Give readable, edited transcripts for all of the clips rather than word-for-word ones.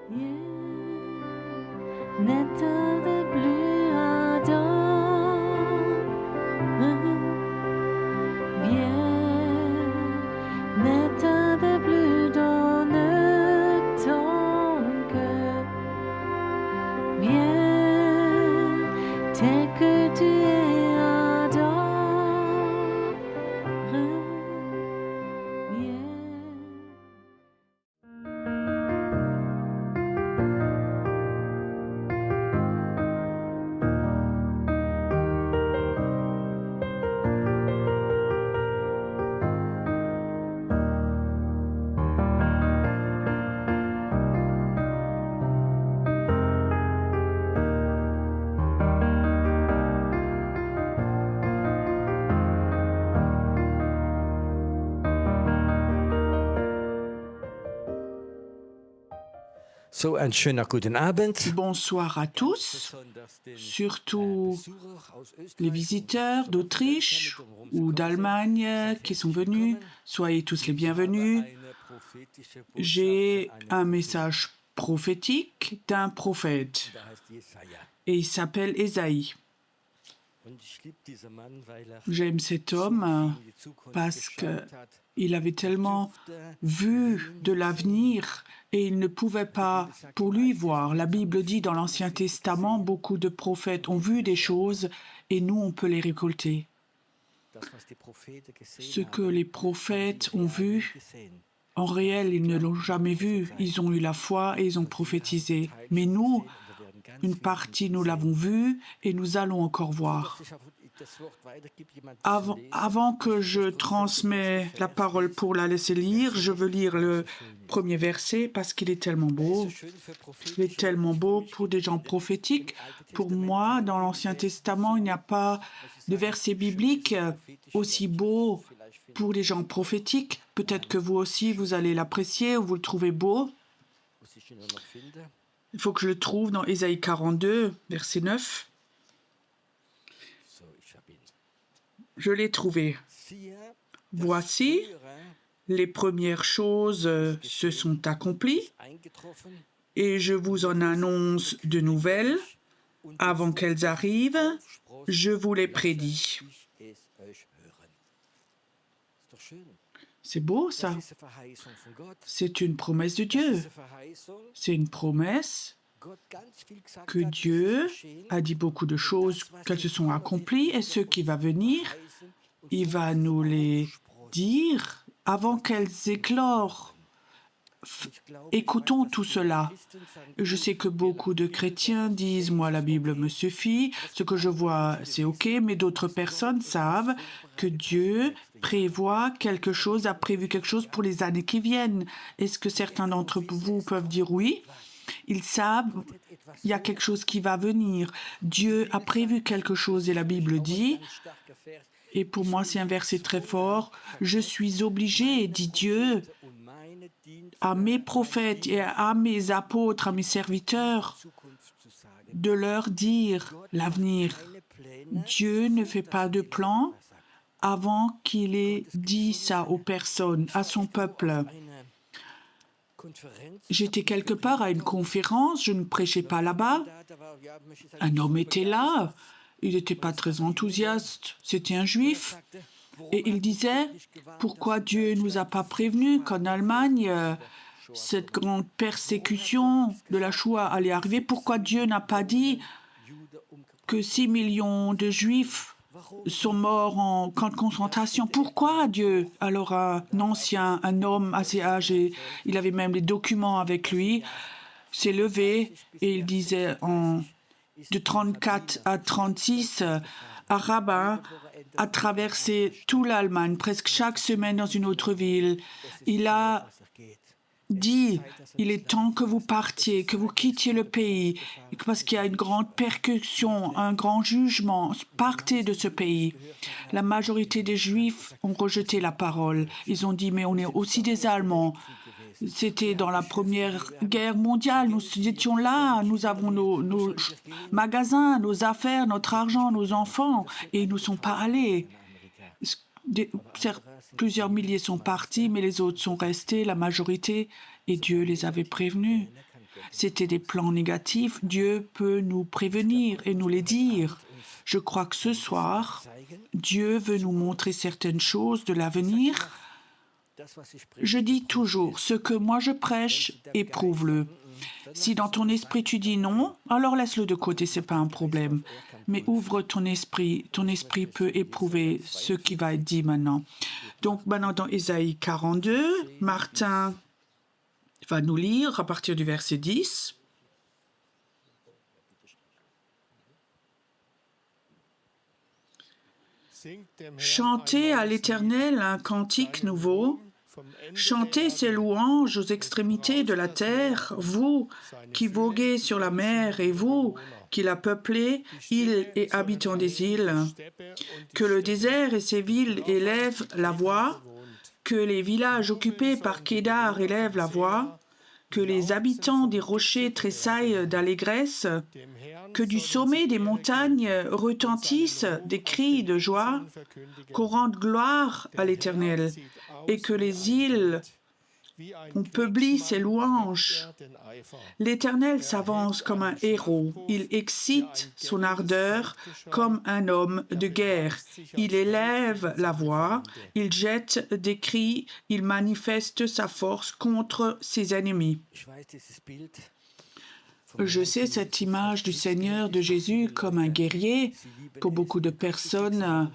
N'être de plus ardent, viens, n'être de plus dans ton cœur, viens, tel que tu es ardent, viens. So, einen schönen guten Abend. Bonsoir à tous, surtout les visiteurs d'Autriche ou d'Allemagne qui sont venus. Soyez tous les bienvenus. J'ai un message prophétique d'un prophète et il s'appelle Ésaïe. J'aime cet homme parce qu'il avait tellement vu de l'avenir et il ne pouvait pas pour lui voir. La Bible dit dans l'Ancien Testament, beaucoup de prophètes ont vu des choses et nous, on peut les récolter. Ce que les prophètes ont vu, en réel, ils ne l'ont jamais vu. Ils ont eu la foi et ils ont prophétisé. Mais nous, une partie, nous l'avons vu et nous allons encore voir. Avant que je transmets la parole pour la laisser lire, je veux lire le premier verset parce qu'il est tellement beau. Il est tellement beau pour des gens prophétiques. Pour moi, dans l'Ancien Testament, il n'y a pas de verset biblique aussi beau pour les gens prophétiques. Peut-être que vous aussi, vous allez l'apprécier ou vous le trouvez beau. Il faut que je le trouve dans Ésaïe 42, verset 9. Je l'ai trouvé. Voici, les premières choses se sont accomplies et je vous en annonce de nouvelles. Avant qu'elles arrivent, je vous les prédis. C'est beau, ça. C'est une promesse de Dieu. C'est une promesse que Dieu a dit beaucoup de choses, qu'elles se sont accomplies, et ce qui va venir, il va nous les dire avant qu'elles éclorent. Écoutons tout cela. Je sais que beaucoup de chrétiens disent « moi, la Bible me suffit, ce que je vois, c'est OK », mais d'autres personnes savent que Dieu prévoit quelque chose, a prévu quelque chose pour les années qui viennent. Est-ce que certains d'entre vous peuvent dire oui? Ils savent, il y a quelque chose qui va venir. Dieu a prévu quelque chose et la Bible dit, et pour moi c'est un verset très fort, « Je suis obligé, dit Dieu, à mes prophètes et à mes apôtres, à mes serviteurs, de leur dire l'avenir. Dieu ne fait pas de plan avant qu'il ait dit ça aux personnes, à son peuple. J'étais quelque part à une conférence, je ne prêchais pas là-bas. Un homme était là, il n'était pas très enthousiaste, c'était un juif. Et il disait, pourquoi Dieu ne nous a pas prévenus qu'en Allemagne, cette grande persécution de la Shoah allait arriver? Pourquoi Dieu n'a pas dit que 6 millions de Juifs sont morts en camp de concentration? Pourquoi Dieu? Alors un ancien, un homme assez âgé, il avait même les documents avec lui, s'est levé et il disait de 34 à 36, un rabbin a traversé toute l'Allemagne, presque chaque semaine dans une autre ville. Il a dit, il est temps que vous partiez, que vous quittiez le pays, parce qu'il y a une grande persécution, un grand jugement. Partez de ce pays. La majorité des Juifs ont rejeté la parole. Ils ont dit, mais on est aussi des Allemands. C'était dans la Première Guerre mondiale. Nous étions là, nous avons nos magasins, nos affaires, notre argent, nos enfants, et ils ne sont pas allés. Plusieurs milliers sont partis, mais les autres sont restés, la majorité, et Dieu les avait prévenus. c'était des plans négatifs, Dieu peut nous prévenir et nous les dire. Je crois que ce soir, Dieu veut nous montrer certaines choses de l'avenir. Je dis toujours, ce que moi je prêche, éprouve-le. Si dans ton esprit tu dis non, alors laisse-le de côté, c'est pas un problème. Mais ouvre ton esprit peut éprouver ce qui va être dit maintenant. Donc maintenant dans Ésaïe 42, Martin va nous lire à partir du verset 10. Chantez à l'Éternel un cantique nouveau. Chantez ses louanges aux extrémités de la terre, vous qui voguez sur la mer et vous qui la peuplez, îles et habitants des îles. Que le désert et ses villes élèvent la voix, que les villages occupés par Kédar élèvent la voix, que les habitants des rochers tressaillent d'allégresse, que du sommet des montagnes retentissent des cris de joie, qu'on rende gloire à l'Éternel, et que les îles publient ses louanges. L'Éternel s'avance comme un héros, il excite son ardeur comme un homme de guerre. Il élève la voix, il jette des cris, il manifeste sa force contre ses ennemis. Je sais cette image du Seigneur, de Jésus, comme un guerrier. Pour beaucoup de personnes,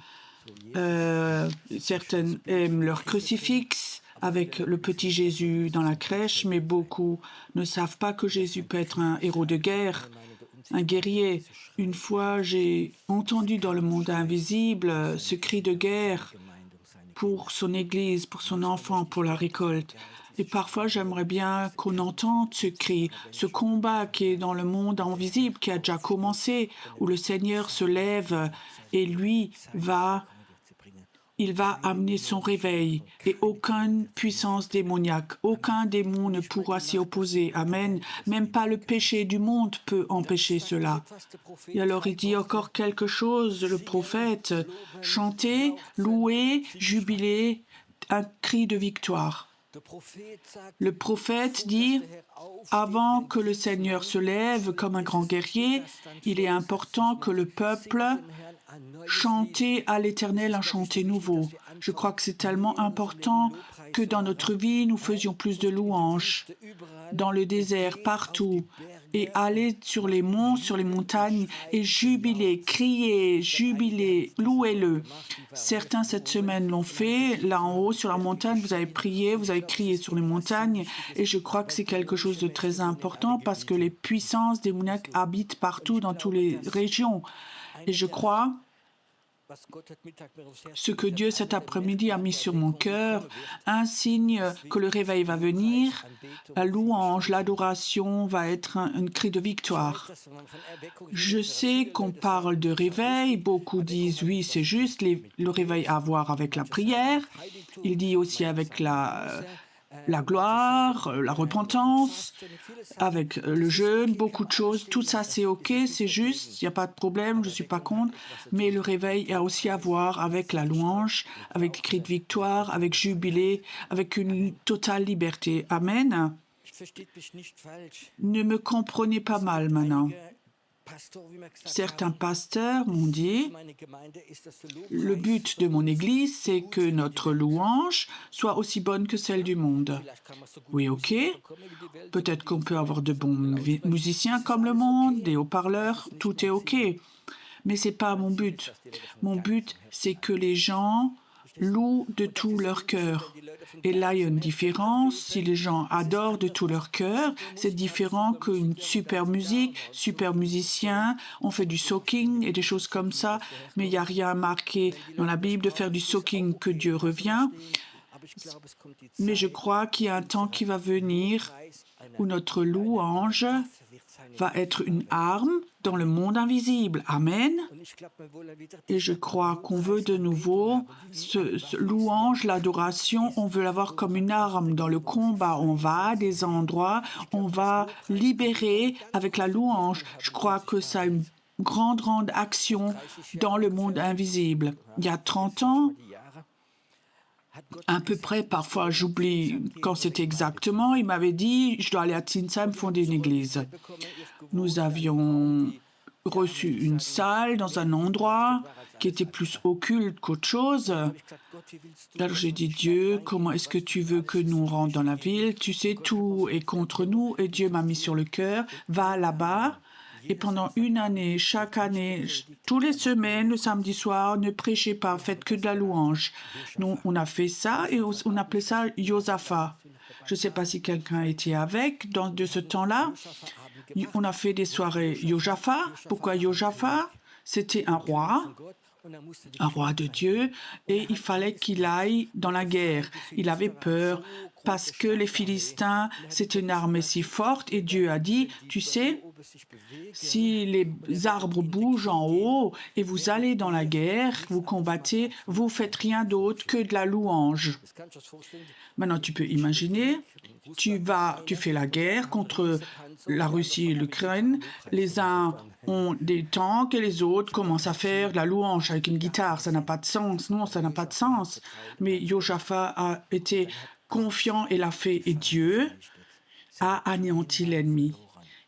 certaines aiment leur crucifix avec le petit Jésus dans la crèche, mais beaucoup ne savent pas que Jésus peut être un héros de guerre, un guerrier. Une fois, j'ai entendu dans le monde invisible ce cri de guerre pour son Église, pour son enfant, pour la récolte. Et parfois, j'aimerais bien qu'on entende ce cri, ce combat qui est dans le monde invisible, qui a déjà commencé, où le Seigneur se lève et lui il va amener son réveil et aucune puissance démoniaque, aucun démon ne pourra s'y opposer. Amen. Même pas le péché du monde peut empêcher cela. Et alors il dit encore quelque chose, le prophète, chantez, louez, jubilez, un cri de victoire. Le prophète dit, avant que le Seigneur se lève comme un grand guerrier, il est important que le peuple chante à l'Éternel un chanté nouveau. Je crois que c'est tellement important que dans notre vie, nous faisions plus de louanges, dans le désert, partout, et aller sur les monts, sur les montagnes, et jubiler, crier, jubiler, louez-le. Certains cette semaine l'ont fait, là en haut, sur la montagne, vous avez prié, vous avez crié sur les montagnes, et je crois que c'est quelque chose de très important parce que les puissances démoniaques habitent partout dans toutes les régions. Et je crois ce que Dieu cet après-midi a mis sur mon cœur, un signe que le réveil va venir, la louange, l'adoration va être un cri de victoire. Je sais qu'on parle de réveil, beaucoup disent oui c'est juste, le réveil a à voir avec la prière, il dit aussi avec la gloire, la repentance, avec le jeûne, beaucoup de choses. Tout ça, c'est OK, c'est juste, il n'y a pas de problème, je ne suis pas contre. Mais le réveil a aussi à voir avec la louange, avec les cris de victoire, avec jubilé, avec une totale liberté. Amen. Ne me comprenez pas mal maintenant. Certains pasteurs m'ont dit, le but de mon Église, c'est que notre louange soit aussi bonne que celle du monde. Oui, OK. Peut-être qu'on peut avoir de bons musiciens comme le monde, des haut-parleurs, tout est OK. Mais ce n'est pas mon but. Mon but, c'est que les gens louent de tout leur cœur. Et là, il y a une différence. Si les gens adorent de tout leur cœur, c'est différent qu'une super musique, super musicien. On fait du soaking et des choses comme ça, mais il n'y a rien marqué dans la Bible de faire du soaking que Dieu revient. Mais je crois qu'il y a un temps qui va venir où notre louange va être une arme dans le monde invisible. Amen. Et je crois qu'on veut de nouveau ce louange, l'adoration, on veut l'avoir comme une arme dans le combat. On va à des endroits, on va libérer avec la louange. Je crois que ça a une grande action dans le monde invisible. Il y a 30 ans, à peu près, parfois j'oublie quand c'était exactement, il m'avait dit, je dois aller à Zinsheim fonder une église. Nous avions reçu une salle dans un endroit qui était plus occulte qu'autre chose. Alors j'ai dit, Dieu, comment est-ce que tu veux que nous rentrons dans la ville? Tu sais, tout est contre nous et Dieu m'a mis sur le cœur, va là-bas. Et pendant une année, chaque année, tous les semaines, le samedi soir, ne prêchez pas, faites que de la louange. Nous, on a fait ça et on appelait ça Josaphat. Je ne sais pas si quelqu'un était avec de ce temps-là. On a fait des soirées Josaphat. Pourquoi Josaphat? C'était un roi de Dieu, et il fallait qu'il aille dans la guerre. Il avait peur parce que les Philistins, c'était une armée si forte, et Dieu a dit, tu sais, si les arbres bougent en haut et vous allez dans la guerre, vous combattez, vous faites rien d'autre que de la louange. Maintenant, tu peux imaginer, tu fais la guerre contre la Russie et l'Ukraine. Les uns ont des tanks et les autres commencent à faire de la louange avec une guitare. Ça n'a pas de sens. Non, ça n'a pas de sens. Mais Josaphat a été confiant et l'a fait. Et Dieu a anéanti l'ennemi.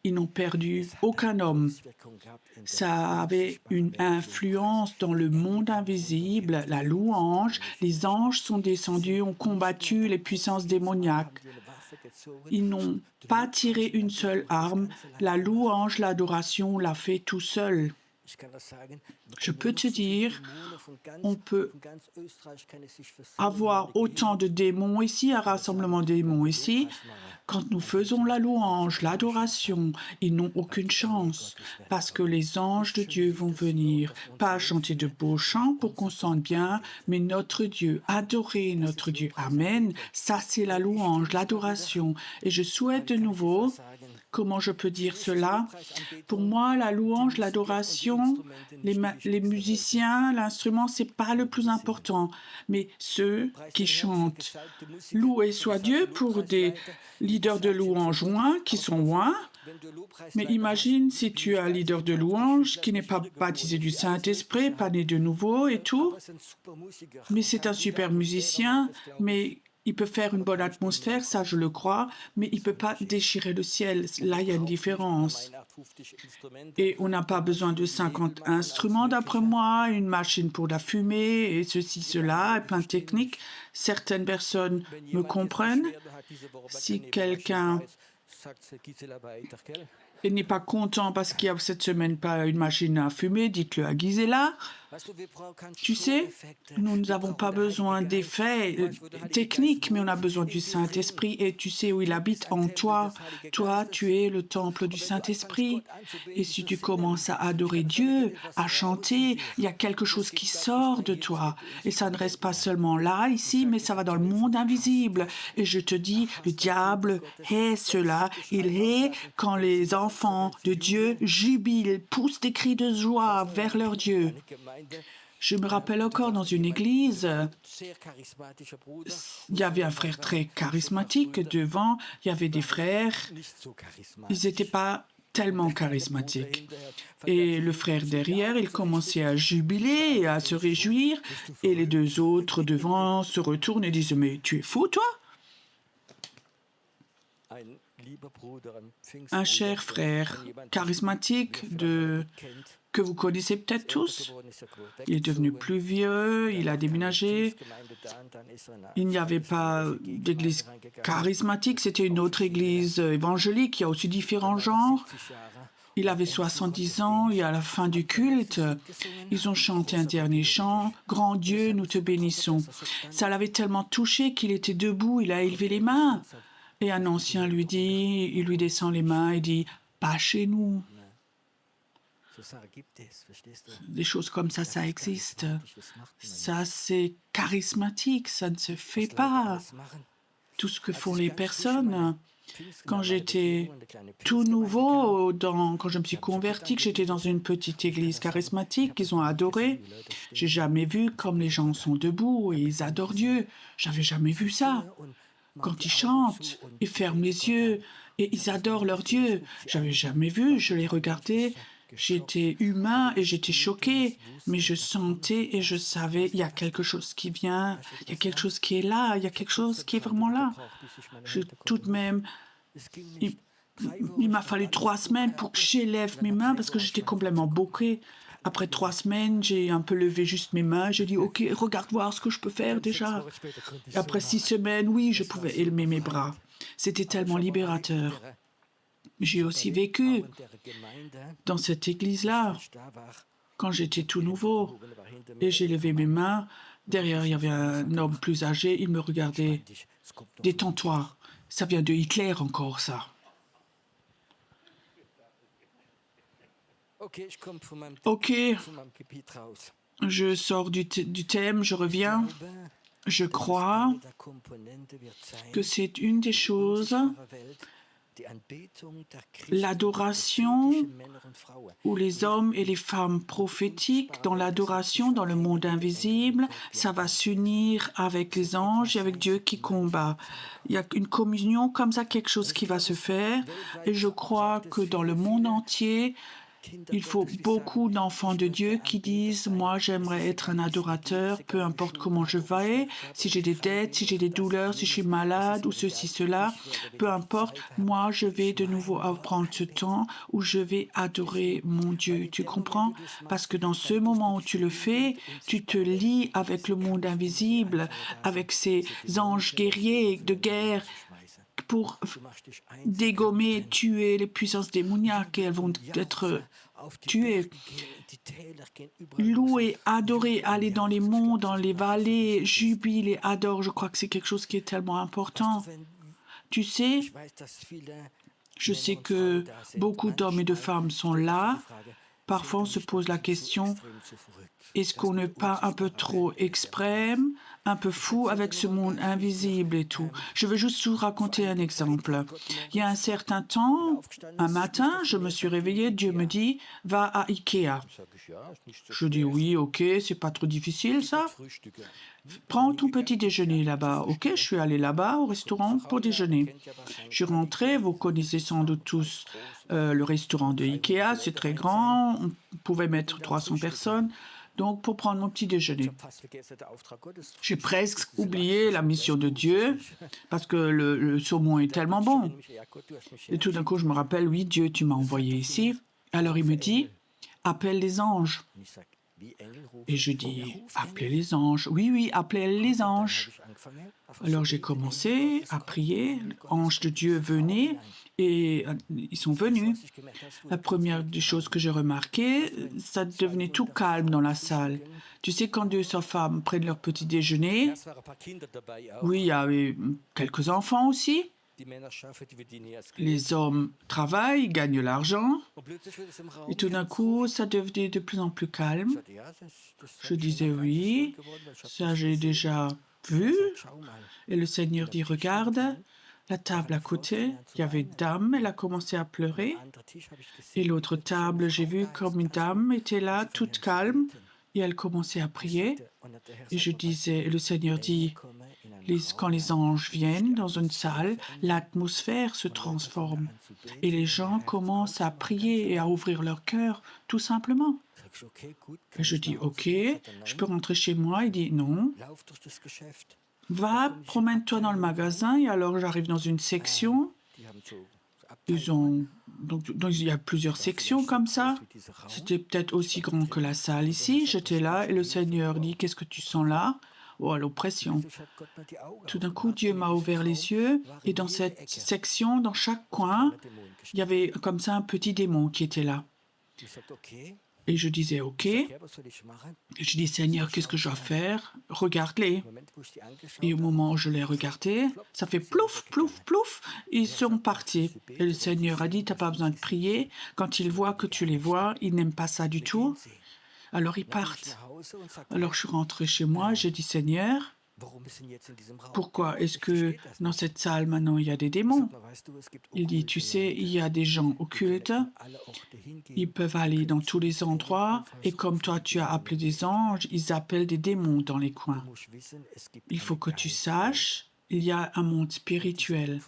Ils n'ont perdu aucun homme. Ça avait une influence dans le monde invisible, la louange. Les anges sont descendus, ont combattu les puissances démoniaques. Ils n'ont pas tiré une seule arme. La louange, l'adoration l'a fait tout seul. Je peux te dire, on peut avoir autant de démons ici, un rassemblement de démons ici. Quand nous faisons la louange, l'adoration, ils n'ont aucune chance parce que les anges de Dieu vont venir, pas chanter de beaux chants pour qu'on sente bien, mais notre Dieu, adorer notre Dieu. Amen. Ça, c'est la louange, l'adoration. Et je souhaite de nouveau, comment je peux dire cela? Pour moi, la louange, l'adoration, les musiciens, l'instrument, c'est pas le plus important, mais ceux qui chantent. Loué soit Dieu pour des leaders de louange oints, qui sont oints. Mais imagine si tu es un leader de louange qui n'est pas baptisé du Saint-Esprit, pas né de nouveau et tout. Mais c'est un super musicien, mais il peut faire une bonne atmosphère, ça je le crois, mais il ne peut pas déchirer le ciel. Là, il y a une différence. Et on n'a pas besoin de 50 instruments, d'après moi, une machine pour la fumée, et ceci, cela, et plein de techniques. Certaines personnes me comprennent. Si quelqu'un n'est pas content parce qu'il y a cette semaine pas une machine à fumer, dites-le à Gisela. Tu sais, nous n'avons pas besoin d'effets techniques, mais on a besoin du Saint-Esprit et tu sais où il habite en toi. Toi, tu es le temple du Saint-Esprit. Et si tu commences à adorer Dieu, à chanter, il y a quelque chose qui sort de toi. Et ça ne reste pas seulement là, ici, mais ça va dans le monde invisible. Et je te dis, le diable hait cela. Il hait quand les enfants de Dieu jubilent, poussent des cris de joie vers leur Dieu. Je me rappelle encore dans une église, il y avait un frère très charismatique. Devant, il y avait des frères, ils n'étaient pas tellement charismatiques. Et le frère derrière, il commençait à jubiler et à se réjouir. Et les deux autres devant se retournent et disent « Mais tu es fou, toi ?» Un cher frère charismatique que vous connaissez peut-être tous. Il est devenu plus vieux, il a déménagé. Il n'y avait pas d'église charismatique, c'était une autre église évangélique. Il y a aussi différents genres. Il avait 70 ans et à la fin du culte, ils ont chanté un dernier chant « Grand Dieu, nous te bénissons ». Ça l'avait tellement touché qu'il était debout, il a élevé les mains. Et un ancien lui dit, il lui descend les mains et dit « Pas chez nous ». Des choses comme ça existe. Ça, c'est charismatique, ça ne se fait pas. Tout ce que font les personnes. Quand j'étais tout nouveau, quand je me suis converti, que j'étais dans une petite église charismatique, qu'ils ont adoré, j'ai jamais vu comme les gens sont debout et ils adorent Dieu. J'avais jamais vu ça. Quand ils chantent, ils ferment les yeux et ils adorent leur Dieu. J'avais jamais vu, je les regardais J'étais humain et j'étais choquée, mais je sentais et je savais, il y a quelque chose qui vient, il y a quelque chose qui est là, il y a quelque chose qui est vraiment là. Tout de même, il, il m'a fallu 3 semaines pour que j'élève mes mains parce que j'étais complètement bloquée. Après 3 semaines, j'ai un peu levé juste mes mains. J'ai dit, OK, regarde voir ce que je peux faire déjà. Et après 6 semaines, oui, je pouvais élever mes bras. C'était tellement libérateur. J'ai aussi vécu dans cette église-là, quand j'étais tout nouveau. Et j'ai levé mes mains. Derrière, il y avait un homme plus âgé. Il me regardait. Détends-toi. Ça vient de Hitler encore, ça. OK, je sors du thème, je reviens. Je crois que c'est une des choses, l'adoration où les hommes et les femmes prophétiques, dans l'adoration, dans le monde invisible, ça va s'unir avec les anges et avec Dieu qui combat. Il y a une communion comme ça, quelque chose qui va se faire. Et je crois que dans le monde entier, il faut beaucoup d'enfants de Dieu qui disent « Moi, j'aimerais être un adorateur, peu importe comment je vais, si j'ai des dettes, si j'ai des douleurs, si je suis malade ou ceci, cela, peu importe, moi, je vais de nouveau apprendre ce temps où je vais adorer mon Dieu. » Tu comprends? Parce que dans ce moment où tu le fais, tu te lies avec le monde invisible, avec ces anges guerriers de guerre, pour dégommer, tuer les puissances démoniaques et elles vont être tuées. Louer, adorer, aller dans les monts, dans les vallées, jubiler, adore, je crois que c'est quelque chose qui est tellement important. Tu sais, je sais que beaucoup d'hommes et de femmes sont là. Parfois, on se pose la question, est-ce qu'on n'est pas un peu trop extrême, un peu fou avec ce monde invisible et tout? Je veux juste vous raconter un exemple. Il y a un certain temps, un matin, je me suis réveillée, Dieu me dit, va à Ikea. Je dis oui, ok, c'est pas trop difficile ça. Prends ton petit déjeuner là-bas. Ok, je suis allée là-bas au restaurant pour déjeuner. Je suis rentrée, vous connaissez sans doute tous le restaurant de Ikea, c'est très grand, on pouvait mettre 300 personnes. Donc, pour prendre mon petit déjeuner, j'ai presque oublié la mission de Dieu parce que le saumon est tellement bon. Et tout d'un coup, je me rappelle, oui, Dieu, tu m'as envoyé ici. Alors, il me dit, appelle les anges. Et je dis, appelez les anges. Oui, oui, appelez les anges. Alors j'ai commencé à prier, anges de Dieu venaient et ils sont venus. La première des choses que j'ai remarqué, ça devenait tout calme dans la salle. Tu sais, quand deux femmes prennent leur petit déjeuner, oui, il y avait quelques enfants aussi. Les hommes travaillent, gagnent l'argent, et tout d'un coup, ça devenait de plus en plus calme. Je disais oui, ça j'ai déjà vu. Et le Seigneur dit, regarde, la table à côté, il y avait une dame, elle a commencé à pleurer. Et l'autre table, j'ai vu comme une dame était là, toute calme, et elle commençait à prier. Et je disais, le Seigneur dit, quand les anges viennent dans une salle, l'atmosphère se transforme et les gens commencent à prier et à ouvrir leur cœur, tout simplement. Et je dis, OK, je peux rentrer chez moi. Il dit, non. Va, promène-toi dans le magasin. Et alors, j'arrive dans une section. Donc, il y a plusieurs sections comme ça. C'était peut-être aussi grand que la salle ici. J'étais là et le Seigneur dit, qu'est-ce que tu sens là? Oh, l'oppression. Tout d'un coup, Dieu m'a ouvert les yeux et dans cette section, dans chaque coin, il y avait comme ça un petit démon qui était là. Et je disais, OK. Et je dis, Seigneur, qu'est-ce que je dois faire? Regarde-les. Et au moment où je les regardais, ça fait plouf, plouf, plouf. Ils sont partis. Et le Seigneur a dit, tu n'as pas besoin de prier. Quand ils voient que tu les vois, ils n'aiment pas ça du tout. Alors ils partent. Alors je suis rentrée chez moi, j'ai dit, Seigneur, pourquoi est-ce que dans cette salle maintenant il y a des démons? Il dit, tu sais, il y a des gens occultes, ils peuvent aller dans tous les endroits et comme toi tu as appelé des anges, ils appellent des démons dans les coins. Il faut que tu saches, il y a un monde spirituel.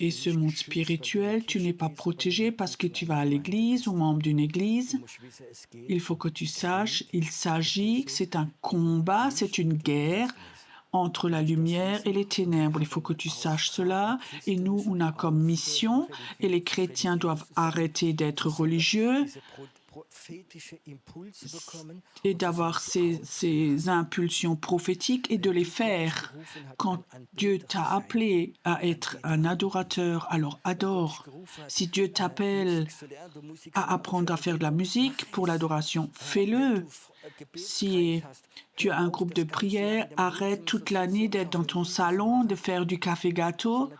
Et ce monde spirituel, tu n'es pas protégé parce que tu vas à l'église ou membre d'une église. Il faut que tu saches, il s'agit, c'est un combat, c'est une guerre entre la lumière et les ténèbres. Il faut que tu saches cela. Et nous, on a comme mission, et les chrétiens doivent arrêter d'être religieux et d'avoir ces impulsions prophétiques et de les faire. Quand Dieu t'a appelé à être un adorateur, alors adore. Si Dieu t'appelle à apprendre à faire de la musique pour l'adoration, fais-le. Si tu as un groupe de prière, arrête toute l'année d'être dans ton salon, de faire du café gâteau,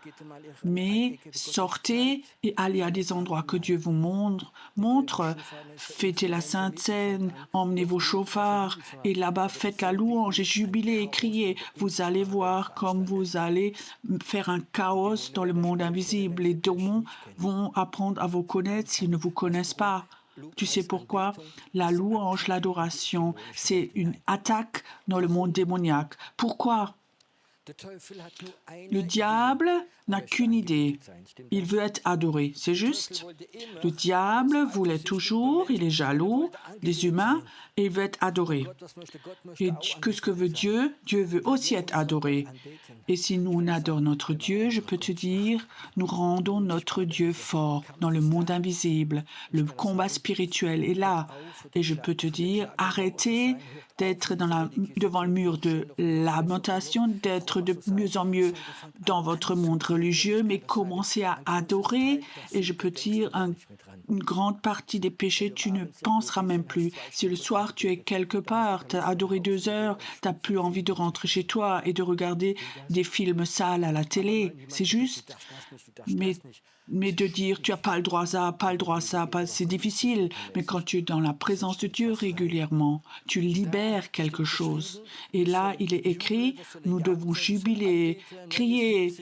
mais sortez et allez à des endroits que Dieu vous montre. Fêtez la Sainte Seine, emmenez vos chauffards et là-bas faites la louange et jubilez et criez. Vous allez voir comme vous allez faire un chaos dans le monde invisible. Les démons vont apprendre à vous connaître s'ils ne vous connaissent pas. Tu sais pourquoi? La louange, l'adoration, c'est une attaque dans le monde démoniaque. Pourquoi? Le diable n'a qu'une idée. Il veut être adoré, c'est juste. Le diable voulait toujours, il est jaloux des humains et il veut être adoré. Et qu'est-ce que veut Dieu? Dieu veut aussi être adoré. Et si nous on adore notre Dieu, je peux te dire, nous rendons notre Dieu fort dans le monde invisible. Le combat spirituel est là. Et je peux te dire, arrêtez d'être devant le mur de lamentation, d'être de mieux en mieux dans votre monde religieux, mais commencez à adorer. Et je peux te dire, une grande partie des péchés, tu ne penseras même plus. Si le soir tu es quelque part, tu as adoré 2 heures, tu n'as plus envie de rentrer chez toi et de regarder des films sales à la télé, c'est juste. Mais de dire tu n'as pas le droit à ça, pas le droit à ça, c'est difficile. Mais quand tu es dans la présence de Dieu régulièrement, tu libères quelque chose. Et là, il est écrit, nous devons jubiler, crier,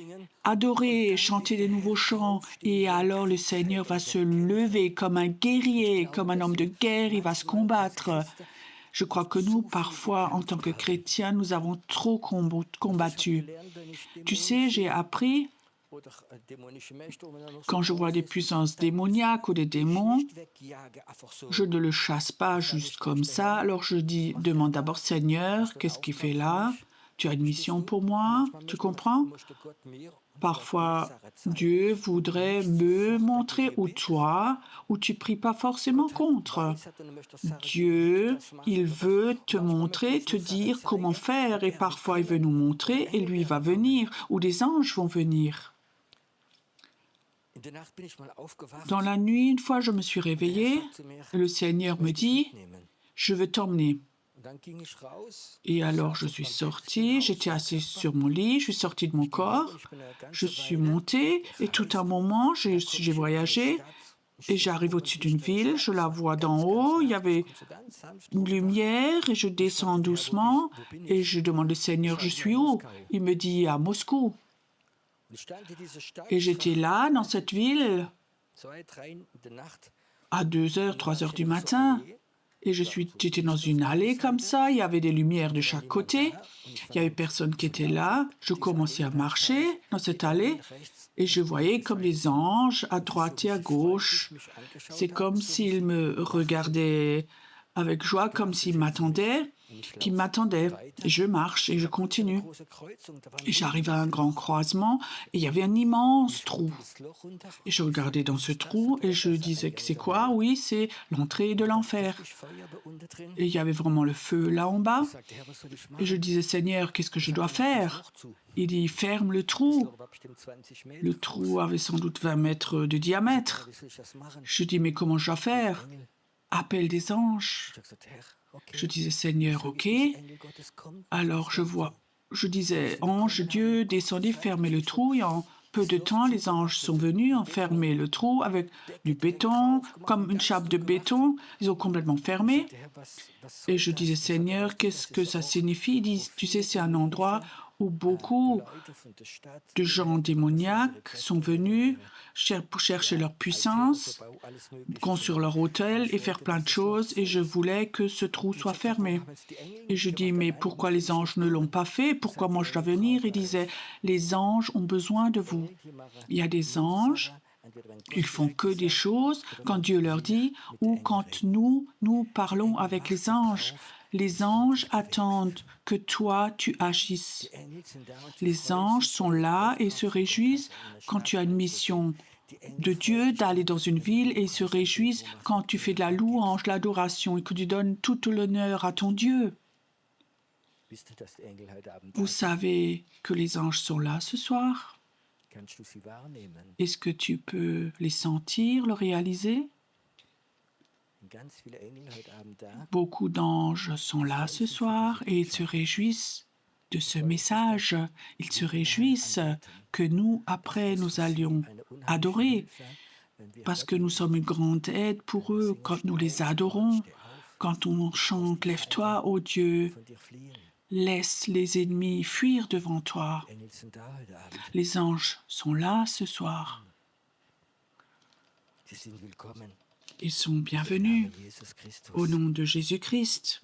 adorer, chanter des nouveaux chants. Et alors le Seigneur va se lever comme un guerrier, comme un homme de guerre, il va se combattre. Je crois que nous, parfois, en tant que chrétiens, nous avons trop combattu. Tu sais, j'ai appris, quand je vois des puissances démoniaques ou des démons, je ne le chasse pas juste comme ça. Alors je demande d'abord, Seigneur, qu'est-ce qu'il fait là? Tu as une mission pour moi? Tu comprends? Parfois, Dieu voudrait me montrer ou toi, ou tu pries pas forcément contre. Dieu, il veut te montrer, te dire comment faire, et parfois il veut nous montrer et lui va venir, ou des anges vont venir. Dans la nuit, une fois, je me suis réveillée, et le Seigneur me dit, je veux t'emmener. Et alors je suis sortie, j'étais assise sur mon lit, je suis sortie de mon corps, je suis montée et tout un moment j'ai voyagé et j'arrive au-dessus d'une ville, je la vois d'en haut, il y avait une lumière et je descends doucement et je demande au Seigneur, je suis où? Il me dit à Moscou. Et j'étais là dans cette ville à 2h, 3h du matin. Et j'étais dans une allée comme ça, il y avait des lumières de chaque côté, il n'y avait personne qui était là. Je commençais à marcher dans cette allée et je voyais comme les anges à droite et à gauche. C'est comme s'ils me regardaient avec joie, comme s'ils m'attendaient, qu'ils m'attendaient. Et je marche et je continue. Et j'arrive à un grand croisement et il y avait un immense trou. Et je regardais dans ce trou et je disais que c'est quoi? Oui, c'est l'entrée de l'enfer. Et il y avait vraiment le feu là en bas. Et je disais, Seigneur, qu'est-ce que je dois faire? Il dit, ferme le trou. Le trou avait sans doute 20 mètres de diamètre. Je dis, mais comment je dois faire? Appelle des anges. Je disais, Seigneur, ok. Alors je disais, ange, Dieu, descendez, fermez le trou. Et en peu de temps, les anges sont venus, ont fermé le trou avec du béton, comme une chape de béton. Ils ont complètement fermé. Et je disais, Seigneur, qu'est-ce que ça signifie? Ils disent, tu sais, c'est un endroit où beaucoup de gens démoniaques sont venus pour chercher leur puissance, construire leur hôtel et faire plein de choses, et je voulais que ce trou soit fermé. Et je dis, mais pourquoi les anges ne l'ont pas fait? Pourquoi moi je dois venir? Il disait, les anges ont besoin de vous. Il y a des anges, ils font que des choses quand Dieu leur dit, ou quand nous parlons avec les anges. Les anges attendent que toi, tu agisses. Les anges sont là et se réjouissent quand tu as une mission de Dieu d'aller dans une ville, et ils se réjouissent quand tu fais de la louange, l'adoration et que tu donnes tout l'honneur à ton Dieu. Vous savez que les anges sont là ce soir? Est-ce que tu peux les sentir, le réaliser? Beaucoup d'anges sont là ce soir et ils se réjouissent de ce message. Ils se réjouissent que nous, après, nous allions adorer, parce que nous sommes une grande aide pour eux quand nous les adorons, quand on chante « Lève-toi, ô Dieu ». Laisse les ennemis fuir devant toi. Les anges sont là ce soir. Ils sont bienvenus au nom de Jésus-Christ.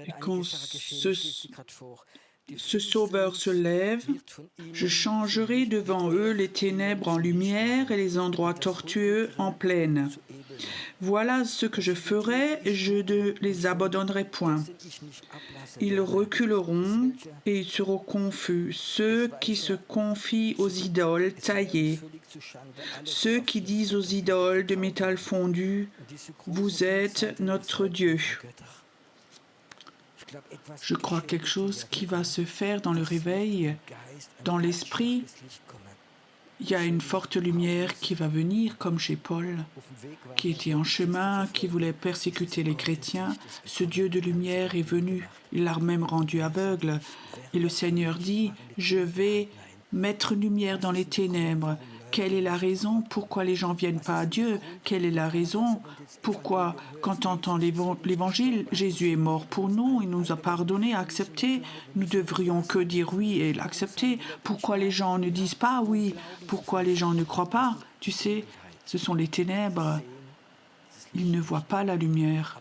Et quand ce Sauveur se lève, je changerai devant eux les ténèbres en lumière et les endroits tortueux en plaine. Voilà ce que je ferai, je ne les abandonnerai point. Ils reculeront et ils seront confus, ceux qui se confient aux idoles taillées, ceux qui disent aux idoles de métal fondu, « Vous êtes notre Dieu ». Je crois quelque chose qui va se faire dans le réveil, dans l'esprit. Il y a une forte lumière qui va venir, comme chez Paul, qui était en chemin, qui voulait persécuter les chrétiens. Ce Dieu de lumière est venu, il l'a même rendu aveugle. Et le Seigneur dit, « Je vais mettre lumière dans les ténèbres ». Quelle est la raison? Pourquoi les gens ne viennent pas à Dieu? Quelle est la raison? Pourquoi, quand on entend l'Évangile, Jésus est mort pour nous, il nous a pardonné, accepté. Nous devrions que dire oui et l'accepter. Pourquoi les gens ne disent pas oui? Pourquoi les gens ne croient pas? Tu sais, ce sont les ténèbres. Ils ne voient pas la lumière.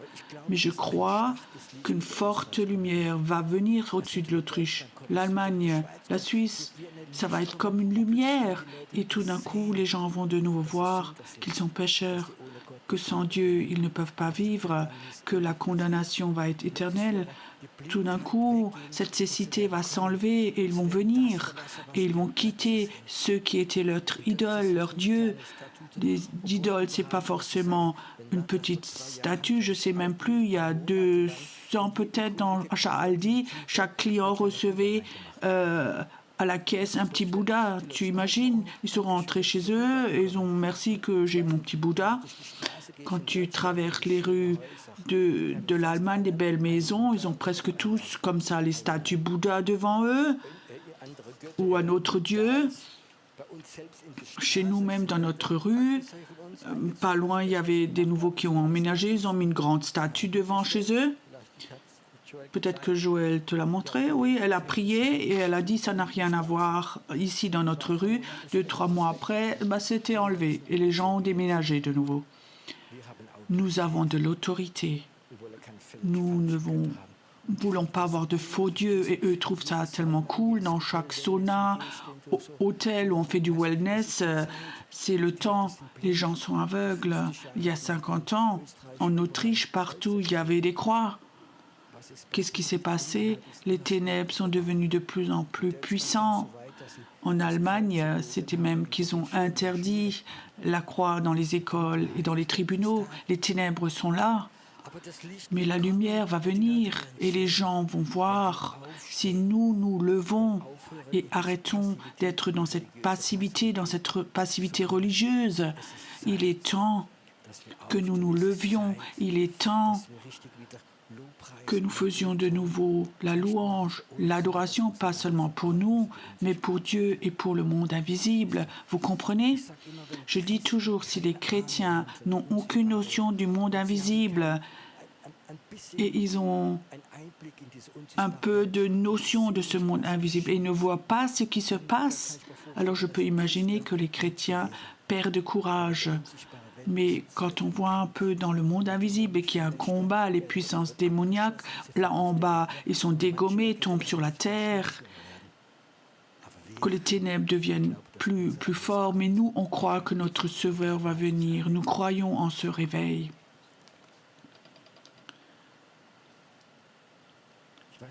Mais je crois qu'une forte lumière va venir au-dessus de l'Autriche, l'Allemagne, la Suisse. Ça va être comme une lumière. Et tout d'un coup, les gens vont de nouveau voir qu'ils sont pécheurs, que sans Dieu, ils ne peuvent pas vivre, que la condamnation va être éternelle. Tout d'un coup, cette cécité va s'enlever et ils vont venir et ils vont quitter ceux qui étaient leur idole, leur Dieu. Les idoles, c'est pas forcément une petite statue, je sais même plus, il y a 200 peut-être dans chaque Aldi, chaque client recevait à la caisse un petit Bouddha. Tu imagines, ils sont rentrés chez eux et ils ont merci que j'ai mon petit Bouddha. Quand tu traverses les rues de l'Allemagne, des belles maisons, ils ont presque tous comme ça les statues Bouddha devant eux ou un autre Dieu. Chez nous même dans notre rue, pas loin, il y avait des nouveaux qui ont emménagé, ils ont mis une grande statue devant chez eux. Peut-être que Joël te l'a montré, oui, elle a prié et elle a dit ça n'a rien à voir ici dans notre rue. 2-3 mois après, c'était enlevé et les gens ont déménagé de nouveau. Nous avons de l'autorité. Nous ne voulons pas avoir de faux dieux et eux trouvent ça tellement cool. Dans chaque sauna, hôtel où on fait du wellness, c'est le temps. Les gens sont aveugles. Il y a 50 ans, en Autriche, partout, il y avait des croix. Qu'est-ce qui s'est passé? Les ténèbres sont devenues de plus en plus puissantes. En Allemagne, c'était même qu'ils ont interdit la croix dans les écoles et dans les tribunaux. Les ténèbres sont là. Mais la lumière va venir et les gens vont voir si nous nous levons et arrêtons d'être dans cette passivité religieuse. Il est temps que nous nous levions. Il est temps que nous faisions de nouveau la louange, l'adoration, pas seulement pour nous, mais pour Dieu et pour le monde invisible. Vous comprenez? Je dis toujours, si les chrétiens n'ont aucune notion du monde invisible, et ils ont un peu de notion de ce monde invisible et ils ne voient pas ce qui se passe. Alors je peux imaginer que les chrétiens perdent courage. Mais quand on voit un peu dans le monde invisible et qu'il y a un combat, les puissances démoniaques, là en bas, ils sont dégommés, tombent sur la terre, que les ténèbres deviennent plus forts. Mais nous, on croit que notre Sauveur va venir. Nous croyons en ce réveil.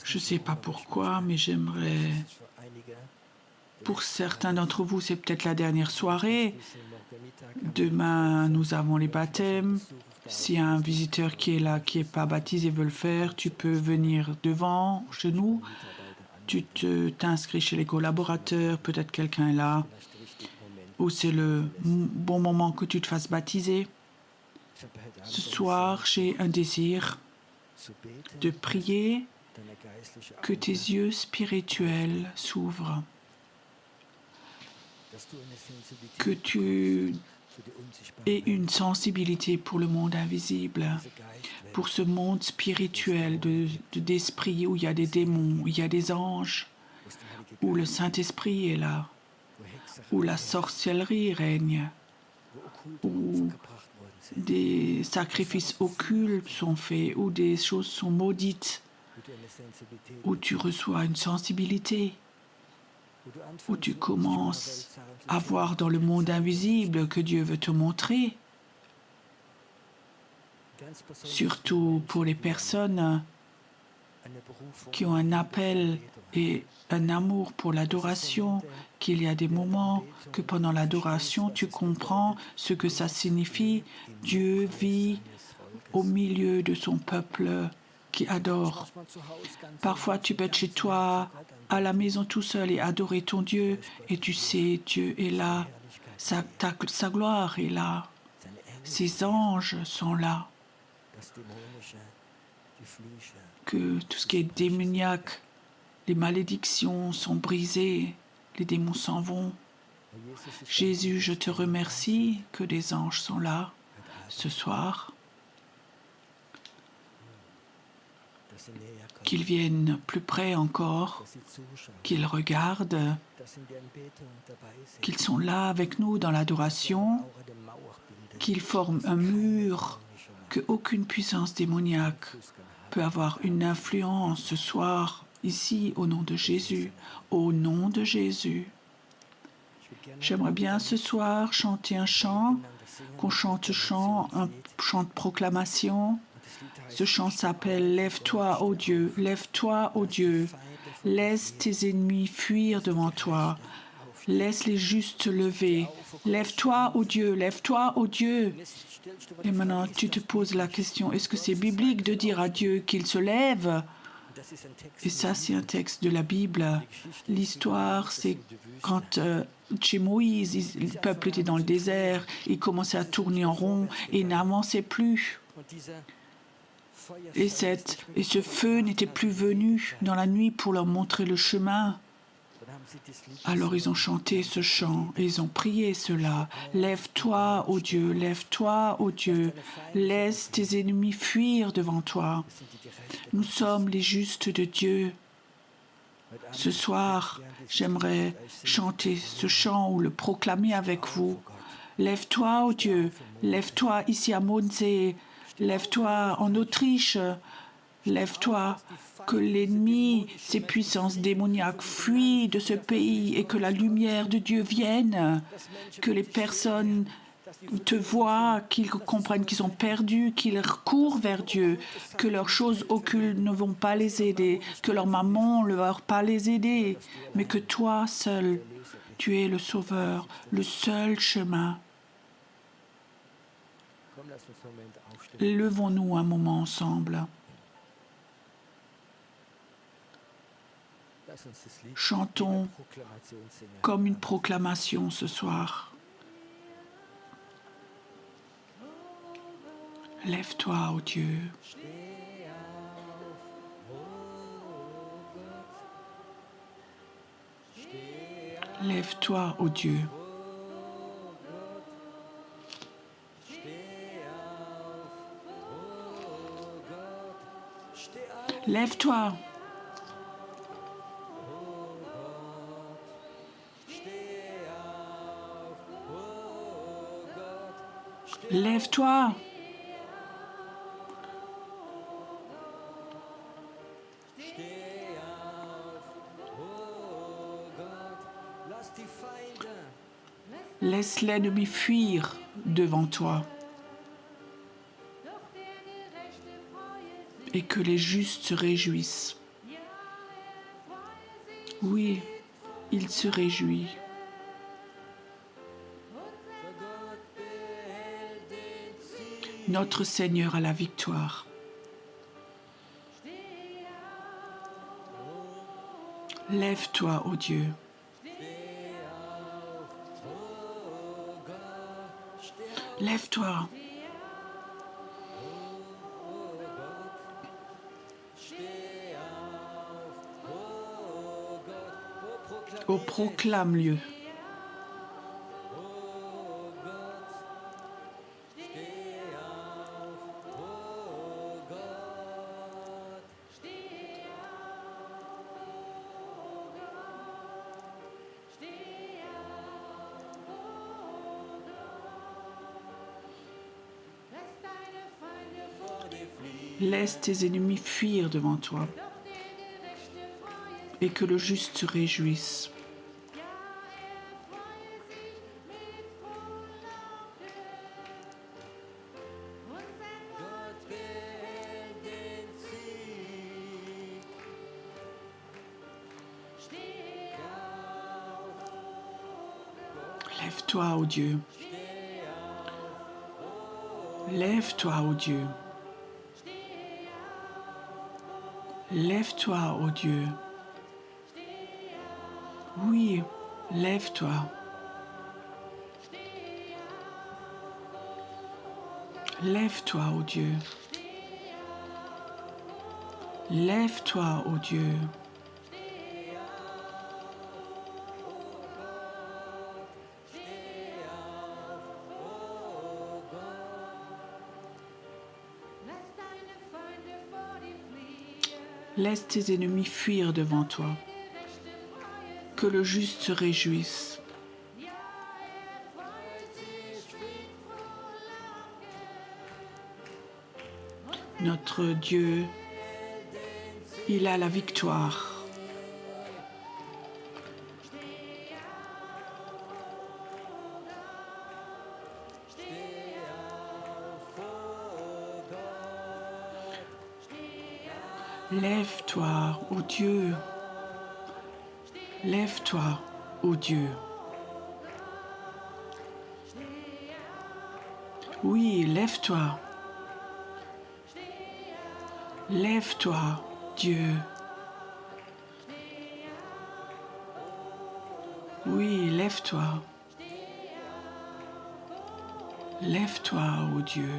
Je ne sais pas pourquoi, mais j'aimerais... Pour certains d'entre vous, c'est peut-être la dernière soirée. Demain, nous avons les baptêmes. S'il y a un visiteur qui est là, qui n'est pas baptisé et veut le faire, tu peux venir devant, chez nous. Tu t'inscris chez les collaborateurs, peut-être quelqu'un est là. Ou c'est le bon moment que tu te fasses baptiser. Ce soir, j'ai un désir de prier que tes yeux spirituels s'ouvrent, que tu aies une sensibilité pour le monde invisible, pour ce monde spirituel d'esprit où il y a des démons, où il y a des anges, où le Saint-Esprit est là, où la sorcellerie règne, où des sacrifices occultes sont faits, où des choses sont maudites, où tu reçois une sensibilité, où tu commences à voir dans le monde invisible que Dieu veut te montrer. Surtout pour les personnes qui ont un appel et un amour pour l'adoration, qu'il y a des moments que pendant l'adoration, tu comprends ce que ça signifie. Dieu vit au milieu de son peuple qui adore. Parfois, tu peux être chez toi, à la maison tout seul et adorer ton Dieu, et tu sais, Dieu est là, sa gloire est là, ses anges sont là, que tout ce qui est démoniaque, les malédictions sont brisées, les démons s'en vont. Jésus, je te remercie que des anges sont là ce soir, qu'ils viennent plus près encore, qu'ils regardent, qu'ils sont là avec nous dans l'adoration, qu'ils forment un mur, qu'aucune puissance démoniaque peut avoir une influence ce soir, ici, au nom de Jésus, au nom de Jésus. J'aimerais bien ce soir chanter un chant, qu'on chante ce chant, un chant de proclamation. Ce chant s'appelle « Lève-toi, ô Dieu, lève-toi, ô Dieu, laisse tes ennemis fuir devant toi, laisse les justes te lever, lève-toi, ô Dieu, lève-toi, ô Dieu ». Et maintenant, tu te poses la question, est-ce que c'est biblique de dire à Dieu qu'il se lève? Et ça, c'est un texte de la Bible. L'histoire, c'est quand chez Moïse, le peuple était dans le désert, il commençait à tourner en rond et n'avançait plus. Et ce feu n'était plus venu dans la nuit pour leur montrer le chemin. Alors ils ont chanté ce chant et ils ont prié cela. Lève-toi, ô Dieu, lève-toi, ô Dieu, laisse tes ennemis fuir devant toi. Nous sommes les justes de Dieu. Ce soir, j'aimerais chanter ce chant ou le proclamer avec vous. Lève-toi, ô Dieu, lève-toi ici à Mondsee, lève-toi en Autriche, lève-toi, que l'ennemi, ses puissances démoniaques fuient de ce pays et que la lumière de Dieu vienne, que les personnes te voient, qu'ils comprennent qu'ils sont perdus, qu'ils courent vers Dieu, que leurs choses occultes ne vont pas les aider, que leur maman ne va pas les aider, mais que toi seul, tu es le Sauveur, le seul chemin. Levons-nous un moment ensemble. Chantons comme une proclamation ce soir. Lève-toi, ô Dieu. Lève-toi, ô Dieu. Lève-toi. Lève-toi. Laisse l'ennemi fuir devant toi et que les justes se réjouissent. Oui, il se réjouit. Notre Seigneur a la victoire. Lève-toi, ô Dieu. Lève-toi. Oh, proclame-le. Laisse tes ennemis fuir devant toi et que le juste se réjouisse. Lève-toi, ô Dieu. Lève-toi, ô Dieu. Lève-toi, ô Dieu. Oui, lève-toi. Lève-toi, ô Dieu. Lève-toi, ô Dieu. Laisse tes ennemis fuir devant toi. Que le juste se réjouisse. Notre Dieu, il a la victoire. Lève-toi, ô Dieu. Lève-toi, ô Dieu. Oui, lève-toi. Lève-toi, Dieu. Oui, lève-toi. Lève-toi, ô Dieu.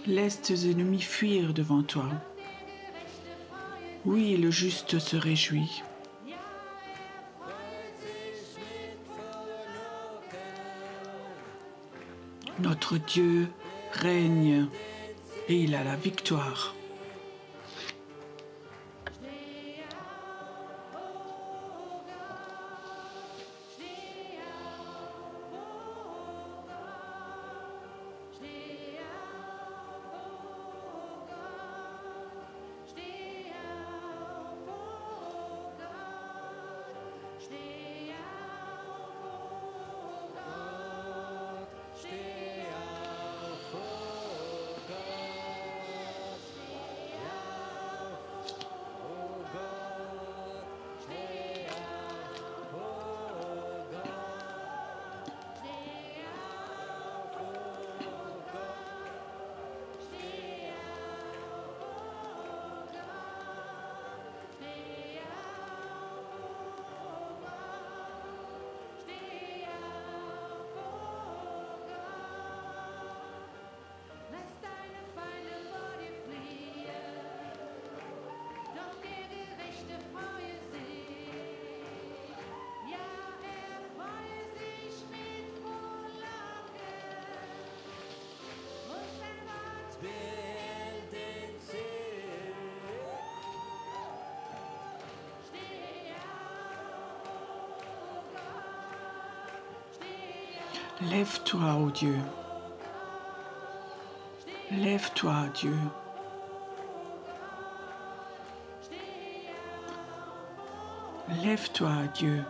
Laisse tes ennemis fuir devant toi. Oui, le juste se réjouit. Notre Dieu règne et il a la victoire. Lève-toi, ô Dieu. Lève-toi, Dieu. Lève-toi, Dieu.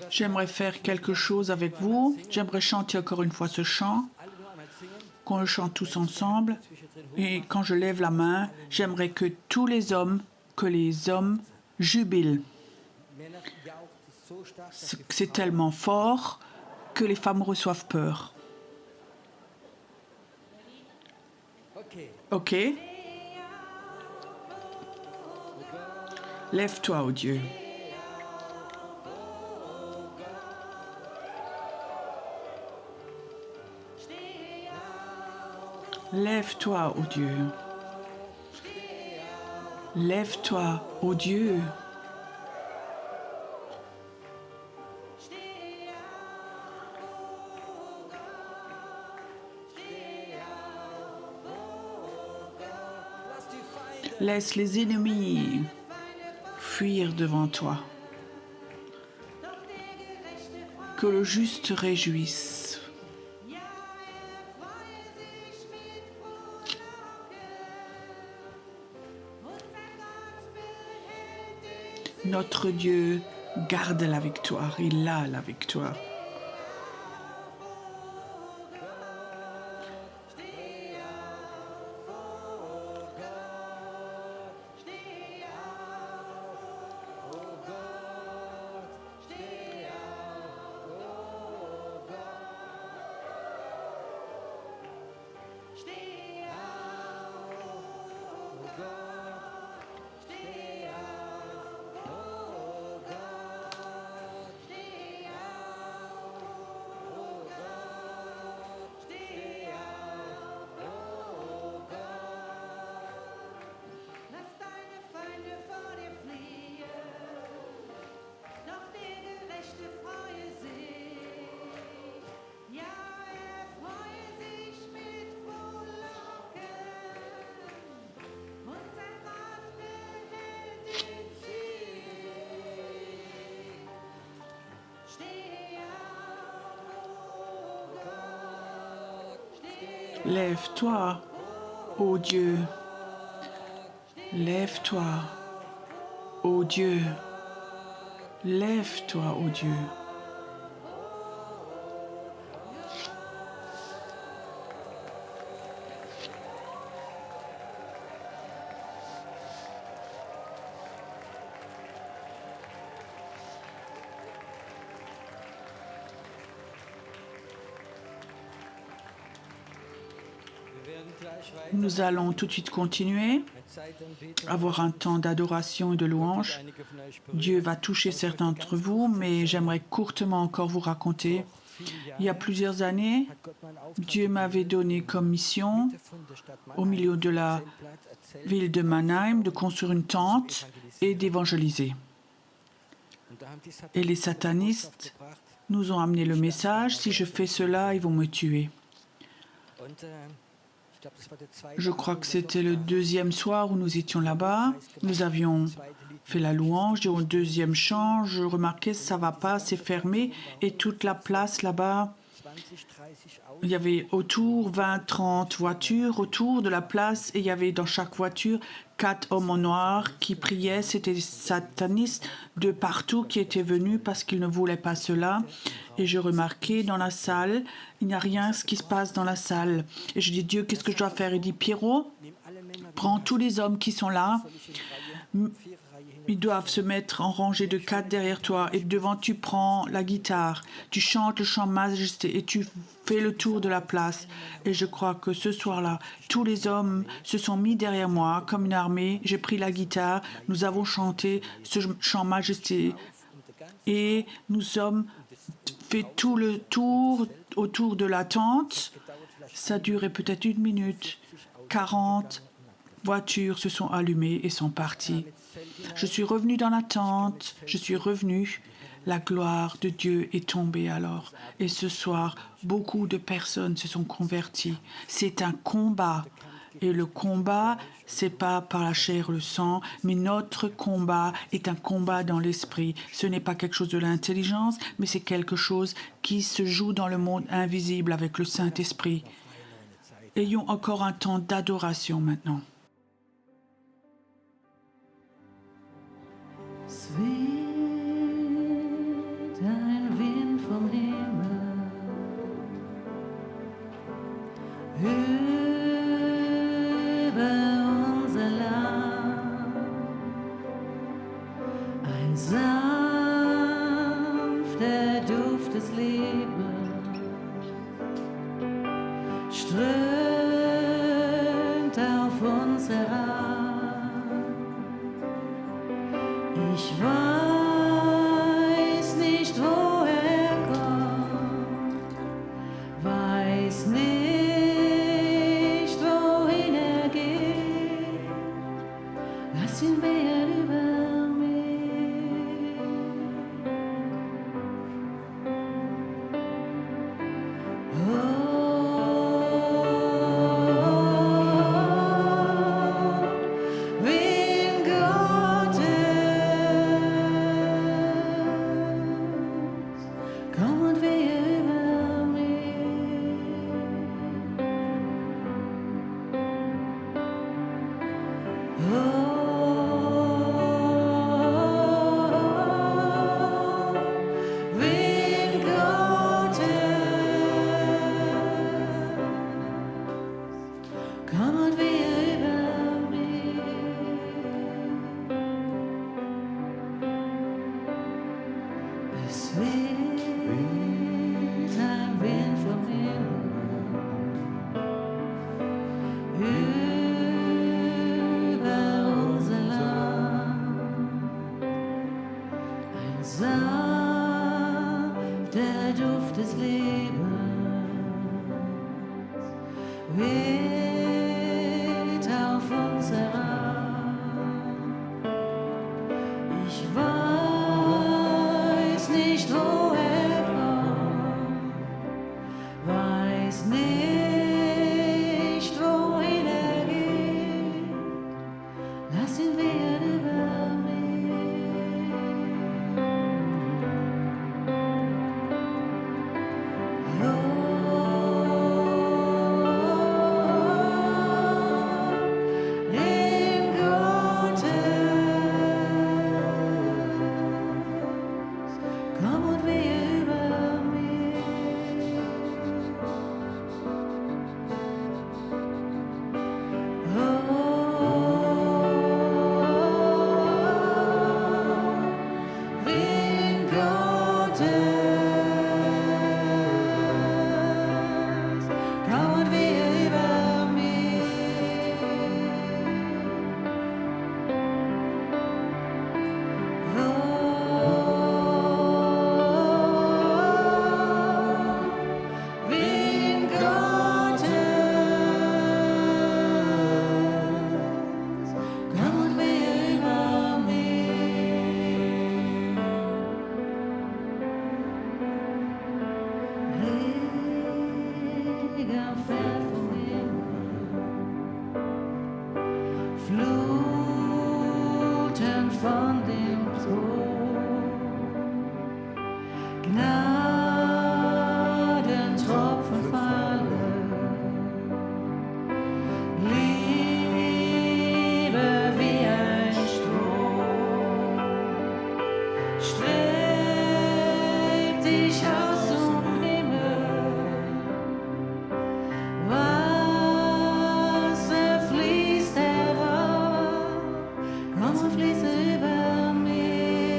J'aimerais faire quelque chose avec vous. J'aimerais chanter encore une fois ce chant, qu'on le chante tous ensemble. Et quand je lève la main, j'aimerais que les hommes jubilent. C'est tellement fort que les femmes reçoivent peur. Ok? Lève-toi, ô Dieu. Lève-toi, ô Dieu. Lève-toi, ô Dieu. Laisse les ennemis fuir devant toi. Que le juste réjouisse. Notre Dieu garde la victoire, il a la victoire. Lève-toi, ô Dieu. Lève-toi, ô Dieu. Lève-toi, ô Dieu. Nous allons tout de suite continuer, avoir un temps d'adoration et de louange. Dieu va toucher certains d'entre vous, mais j'aimerais courtement encore vous raconter. Il y a plusieurs années, Dieu m'avait donné comme mission, au milieu de la ville de Mannheim, de construire une tente et d'évangéliser. Et les satanistes nous ont amené le message, si je fais cela, ils vont me tuer. Je crois que c'était le deuxième soir où nous étions là-bas. Nous avions fait la louange. Et au deuxième chant, je remarquais que ça ne va pas, c'est fermé. Et toute la place là-bas, il y avait autour 20-30 voitures autour de la place. Et il y avait dans chaque voiture 4 hommes en noir qui priaient. C'était des satanistes de partout qui étaient venus parce qu'ils ne voulaient pas cela. Et je remarquais dans la salle, il n'y a rien ce qui se passe dans la salle. Et je dis, Dieu, qu'est-ce que je dois faire? Il dit, Pierrot, prends tous les hommes qui sont là. Ils doivent se mettre en rangée de 4 derrière toi. Et devant, tu prends la guitare. Tu chantes le chant Majesté et tu fait le tour de la place. Et je crois que ce soir-là, tous les hommes se sont mis derrière moi comme une armée. J'ai pris la guitare, nous avons chanté ce chant Majesté et nous sommes fait tout le tour autour de la tente. Ça durait peut-être 1 minute. 40 voitures se sont allumées et sont parties. Je suis revenu dans la tente, je suis revenu. La gloire de Dieu est tombée alors. Et ce soir, beaucoup de personnes se sont converties. C'est un combat. Et le combat, c'est pas par la chair et le sang, mais notre combat est un combat dans l'esprit. Ce n'est pas quelque chose de l'intelligence, mais c'est quelque chose qui se joue dans le monde invisible avec le Saint-Esprit. Ayons encore un temps d'adoration maintenant. Sweet, ein Wind vom Himmel, über unser Land, ein sanfter Duft des Lebens strömt auf uns herab. Ich weiß nicht, wo er kommt, weiß nicht, wohin er geht. Lass ihn wehen über mich. Wind Gottes, komm und wehe über mich. Wind Gottes, komm und wehe über mich. Es weht ein Wind vom Himmel über unser Land, ein sanfter Duft des Lebens weht auf uns herab. Ich weiß nicht, wo er kommt, weiß nicht, wohin er geht. Lass ihn wehen über Wind Gottes, komm und wehe über mich. Wind Gottes, komm und wehe über mich. Wind Gottes, komm und wehe über mich. Regen fällt vom Himmel, Fluten von dem Thron, Gnadentropfen fallen, Liebe wie ein Strom, streckt dich aus zum Himmel, Wasser fließt herab, komm und fließe über mich.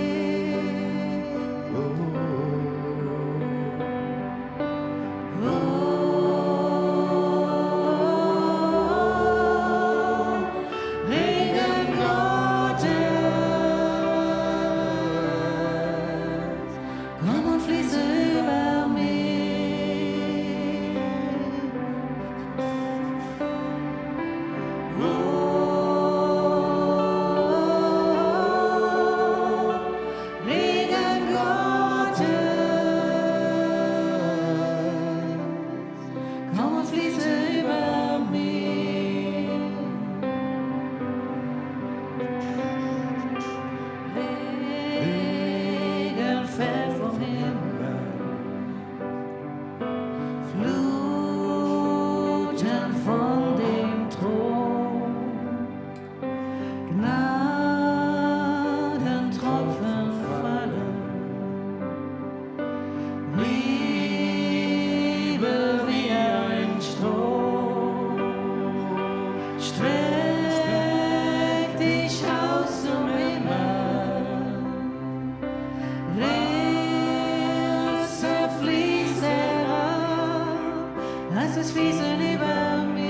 Streck dich aus zum Himmel, Risse fließt herab, lass es fließen über mich.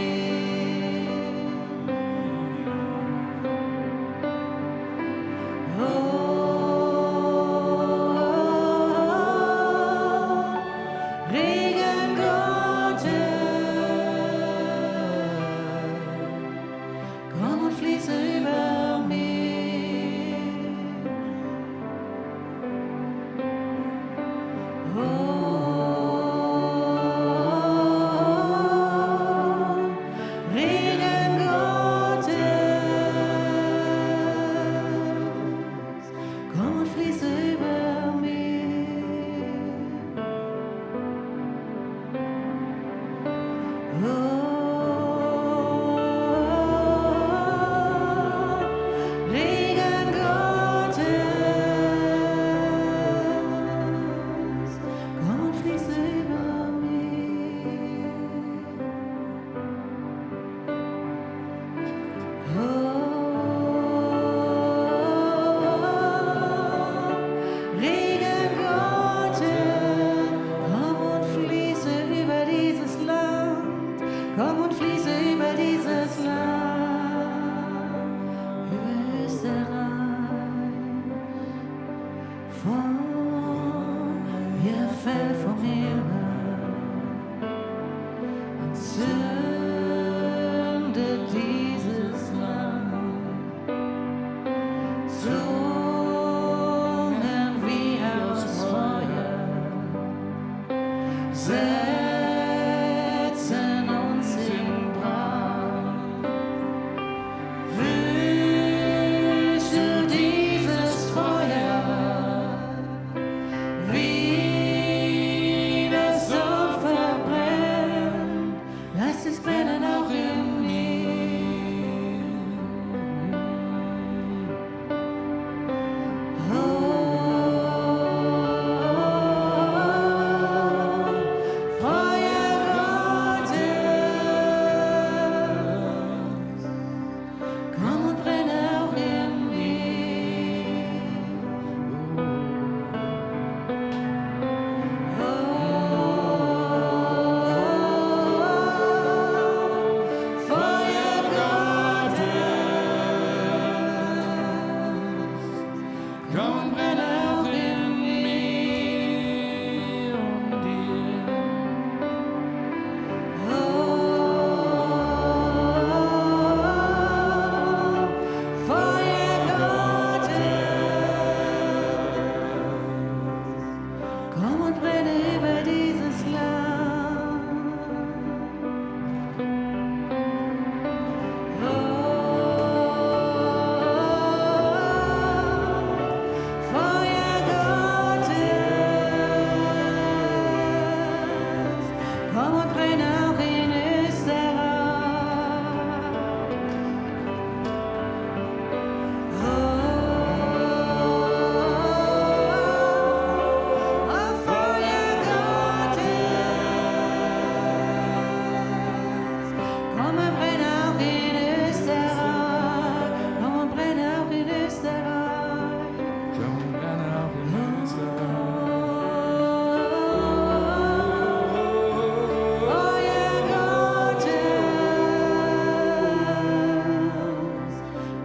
Oh, Regen Gottes, komm und fließe über mich. Oh, Regen Gottes, komm und fließe über mich. Oh, Regen Gottes, komm und fließe über mich. Oh, Regen Gottes, komm und fließe über dieses Land, komm und fließe über dieses Land, über Österreich. Feuer fällt vom Himmel und zündet dieses Land. Zungen wie aus Feuer setzen uns in Brand. Fühlst du dieses Feuer, wie das so verbrennt? Lass es brennen auch in mir. Oh, Feuer Gottes, komm und brenne auch in mir. Oh, Feuer Gottes, komm und brenne auch in mir und dir. Oh, Feuer Gottes, komm und brenne über dieses Land. Oh, Feuer Gottes, komm und brenne auch in Österreich. Oh, Feuer Gottes, komm und brenne auch in Österreich. Komm und brenne auch in Österreich. Feuer Gottes,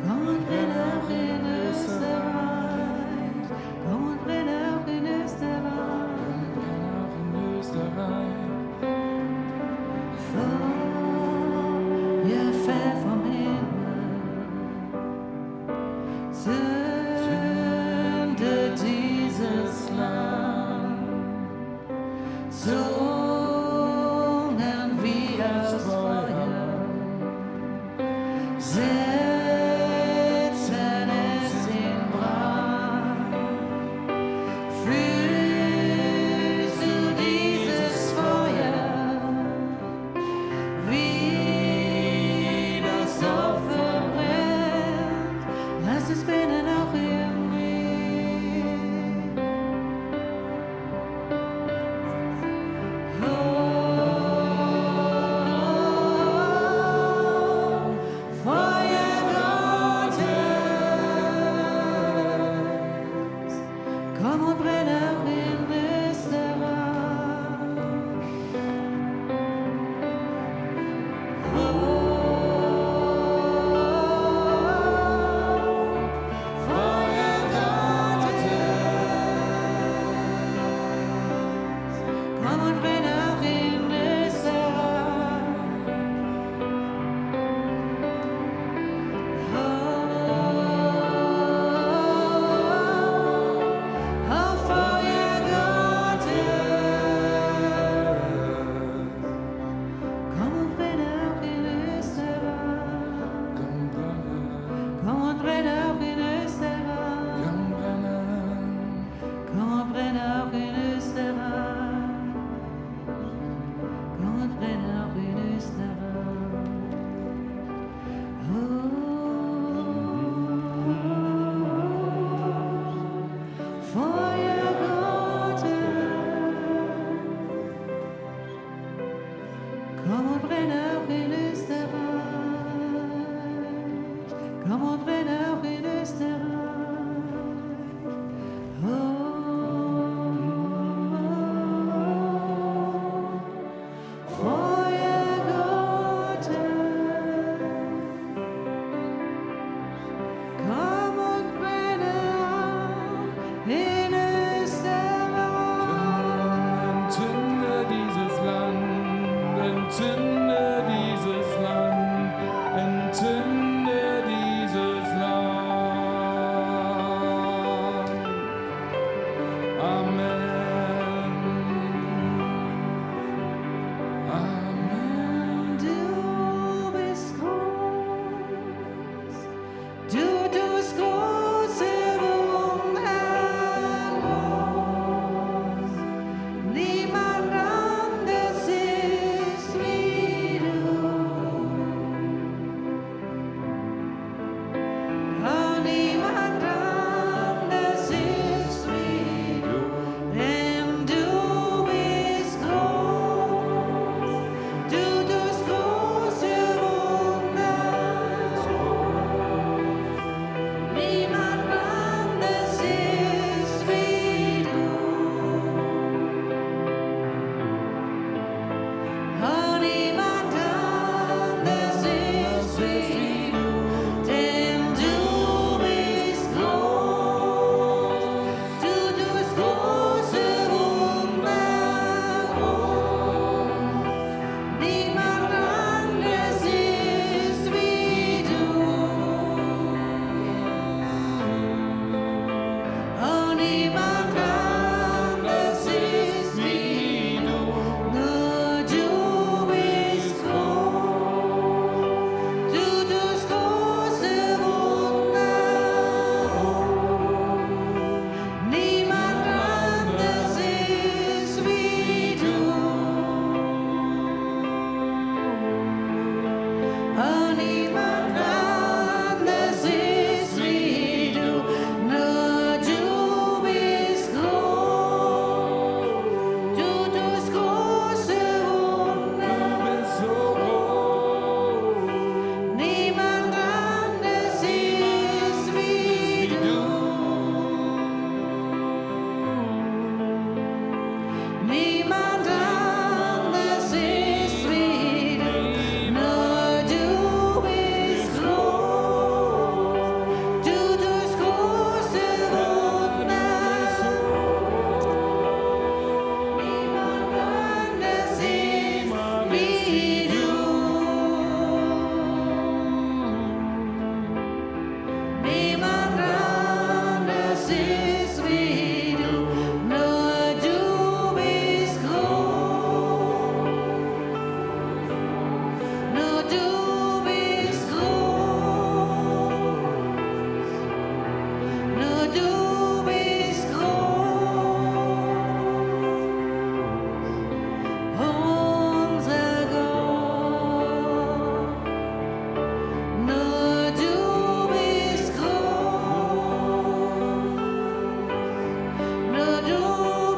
komm und brenne auch in Österreich. Komm und brenne auch in Österreich. Feuer fällt vom Himmel, zündet dieses Land. Zungen wie aus Feuer setzen es in Brand. Fühlst du dieses Feuer, wie das so verbrennt? Lass es brennen auch in mir. Oh, Kommt, wenn auch in Österreich. Feuer Gottes, komm und brenne auch in Österreich. Entzünde dieses Land, entzünde dieses Land, entzünde dieses Land. Amen. Amen. Du bist groß, du tust große Wunder groß. Niemand anders ist wie du. Oh, niemand anders ist wie du. Denn du bist groß, du tust große Wunder groß. Niemand anders ist wie du. Oh, niemand anders ist wie du, denn du bist groß, du tust große Wunder groß. Niemand anders ist wie du. Oh, niemand anders ist wie du. Nur du bist groß, du tust große Wunder groß. Niemand anders ist wie du. Oh, niemand anders ist wie du. Nur du bist groß, du tust große Wunder. So groß. Niemand anders ist wie du. Niemand anders ist wie du. Nur du bist groß, du tust große Wunder. Niemand anders ist wie du. Niemand anders ist wie du, nur du bist groß, nur du bist groß, nur du bist groß, unser Gott. Nur du bist groß, nur du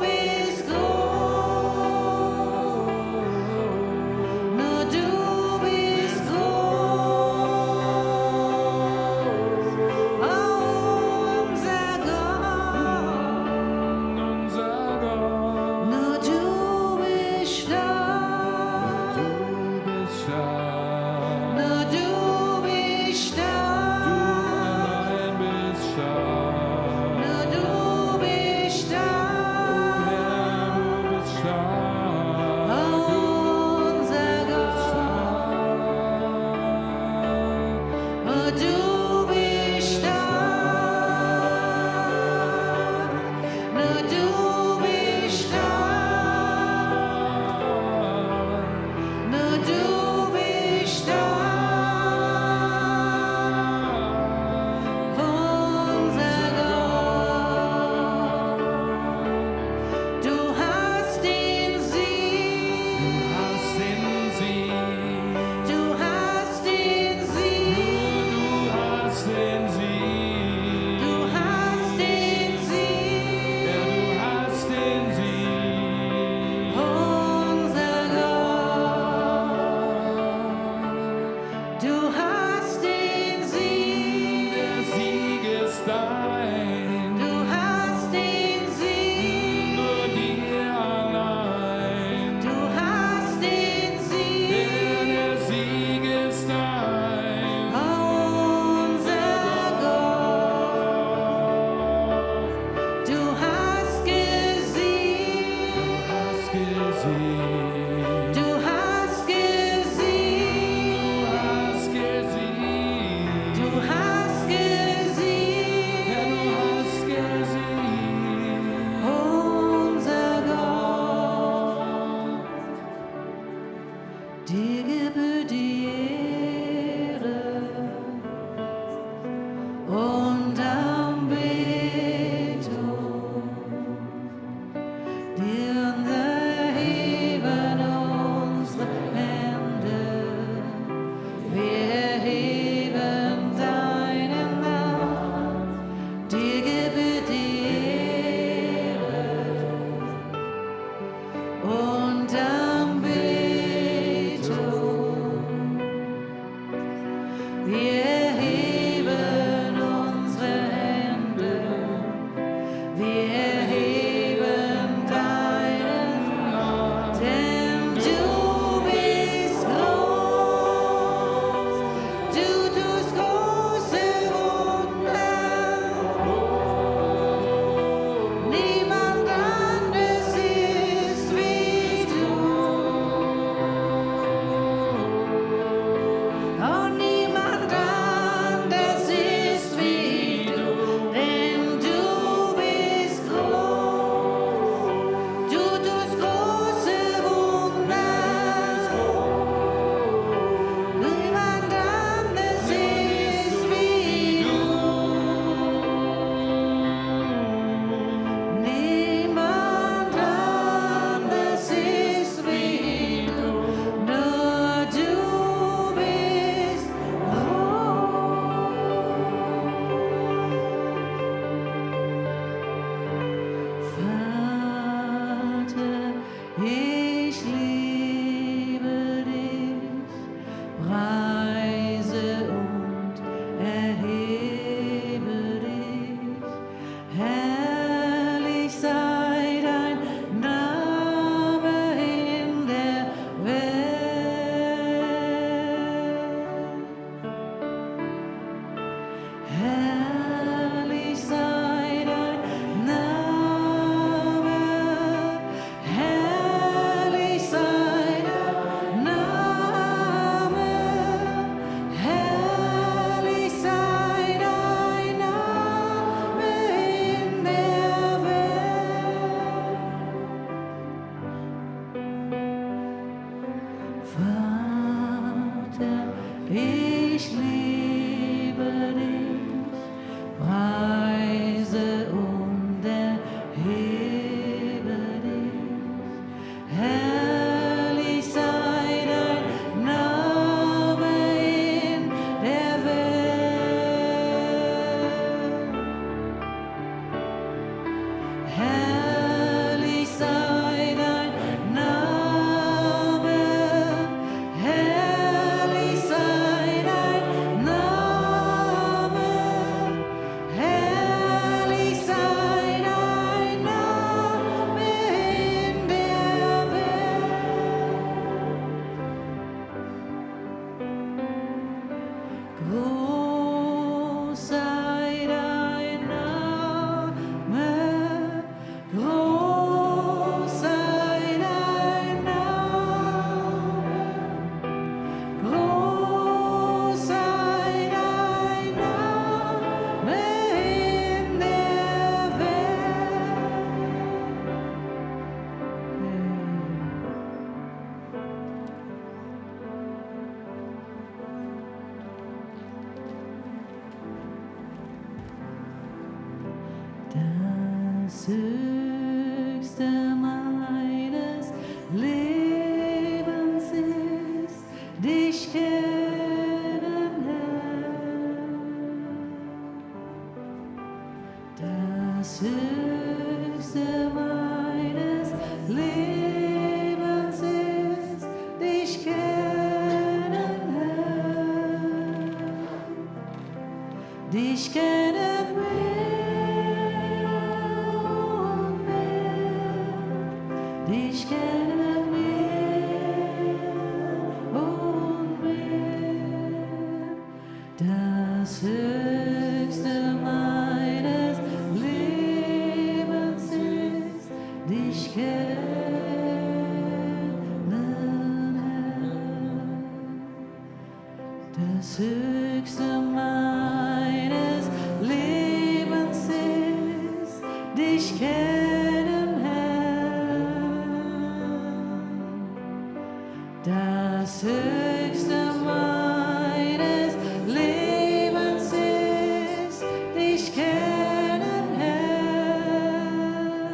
bist groß, nur du bist groß, unser Gott. Unser Gott, Nur du bist stark, du bist stark. nur du bist stark. Allein bist stark. Nur du bist stark, Herr, du bist stark. unser Gott. Nur du bist stark, nur du bist stark, nur du bist stark, unser Gott. Du hast den Sieg, Hast den Sieg. du hast den Sieg. Du Wir heben unsere Hände, wir erheben deinen Namen, denn du bist groß, du tust große Wunder. Niemand anderes ist wie du. Oh, niemand anders ist wie du, denn du bist groß. Du tust große Wunder. Niemand anders ist wie du. Niemand anders ist wie du, nur du bist Vater, ich liebe dich, preise und erhebe dich. Herrlich sei dein Name in der Welt. Herrlich sei dein Name, herrlich sei dein Name, herrlich sei dein Name in der Welt. Vater, ich liebe dich, preise und erhebe dich. Herrlich sei dein Name in der Welt. Herrlich sei dein Name, herrlich sei dein Name, herrlich sei dein Name in der Welt. Groß sei dein Name, groß sei dein Name, groß sei dein Name in der Das Höchste meines Lebens ist dich kennen, Herr. Das Höchste meines Lebens ist dich kennen, Herr. Dich kennen mehr und mehr, dich kennen mehr und mehr. Das Höchste meines Lebens ist dich kennen, Herr. Das Höchste meines Lebens ist dich kennen, Herr. Das Höchste meines Lebens ist dich kennen, Herr.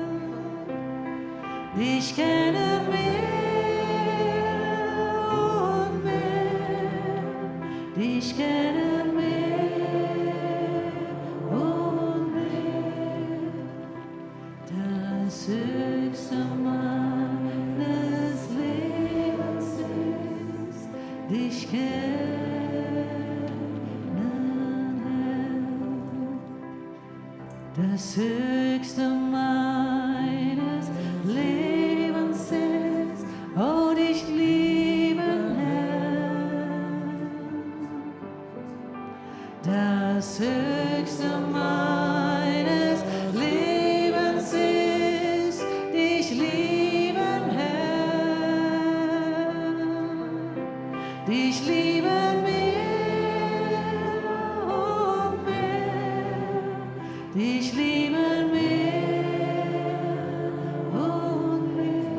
Dich kennen mehr und mehr, dich kennen mehr und mehr. Das Höchste meines Lebens ist dich kennen, das Höchste meines Lebens ist. Oh, dich lieben, Herr. Das Höchste meines Lebens ist, dich lieben, Herr. Dich lieben mehr und mehr. Dich lieben mehr und mehr.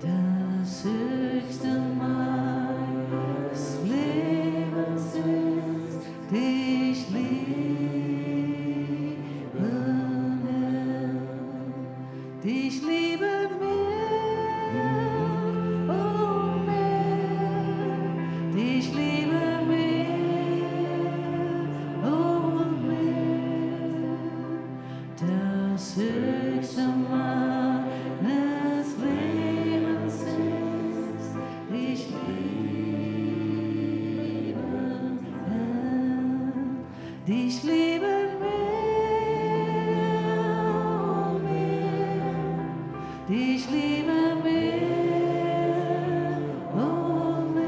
Das Höchste meines Lebens ist, dich lieben, Herr. Dich lieben mehr und mehr. Dich lieben mehr und mehr. Das Höchste meines Lebens ist, dich lieben, Herr. Dich lieben mehr und mehr. Dich lieben mehr und mehr.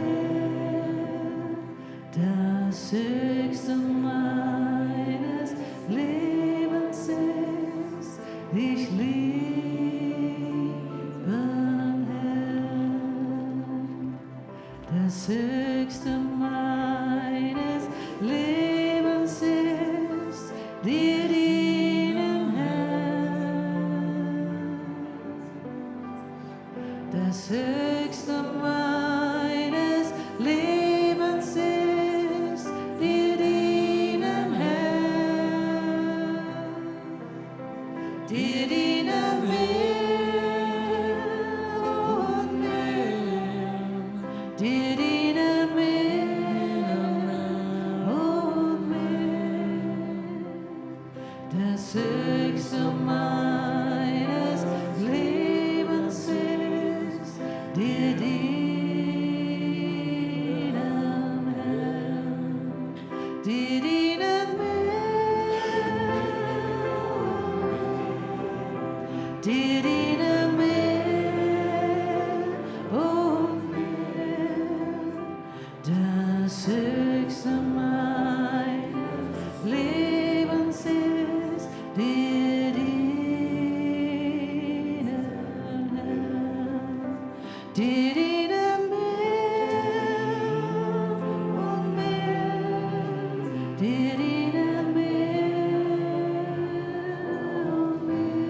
Das Höchste meines Lebens ist, dich lieben, Herr. Das Höchste meines Lebens ist, dir dienen, Herr. Das Höchste meines Lebens ist, dir dienen, Herr. Dir dienen mehr und mehr. Dir dienen mehr und mehr. Das Höchste meines Lebens ist, dir dienen, Herr. Dir dienen mehr. Dir dienen mehr und mehr. Das Höchste meines Lebens ist, dir dienen, Herr. Dir dienen mehr und mehr. Dir dienen mehr und mehr.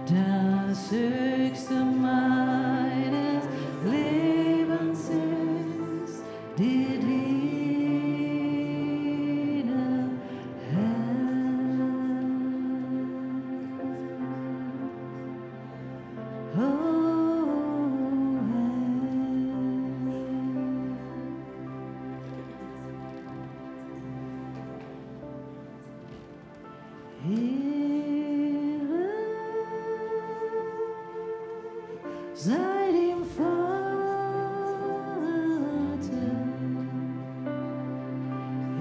Das Höchste meines Lebens ist, dir dienen, Herr. Oh, Ehre sei dem Vater,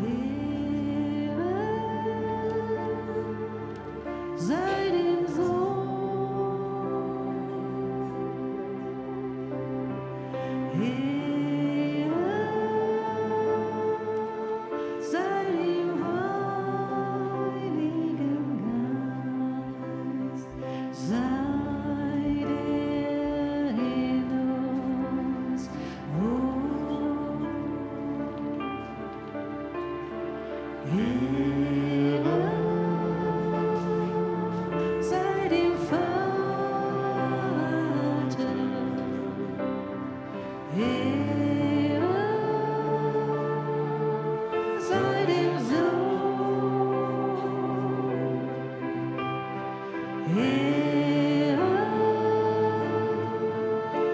Ehre sei dem Sohn, Ehre sei dem Heiligen Geist, sei der in uns wohnt. Ehre sei dem Vater, Ehre sei dem Sohn, Ehre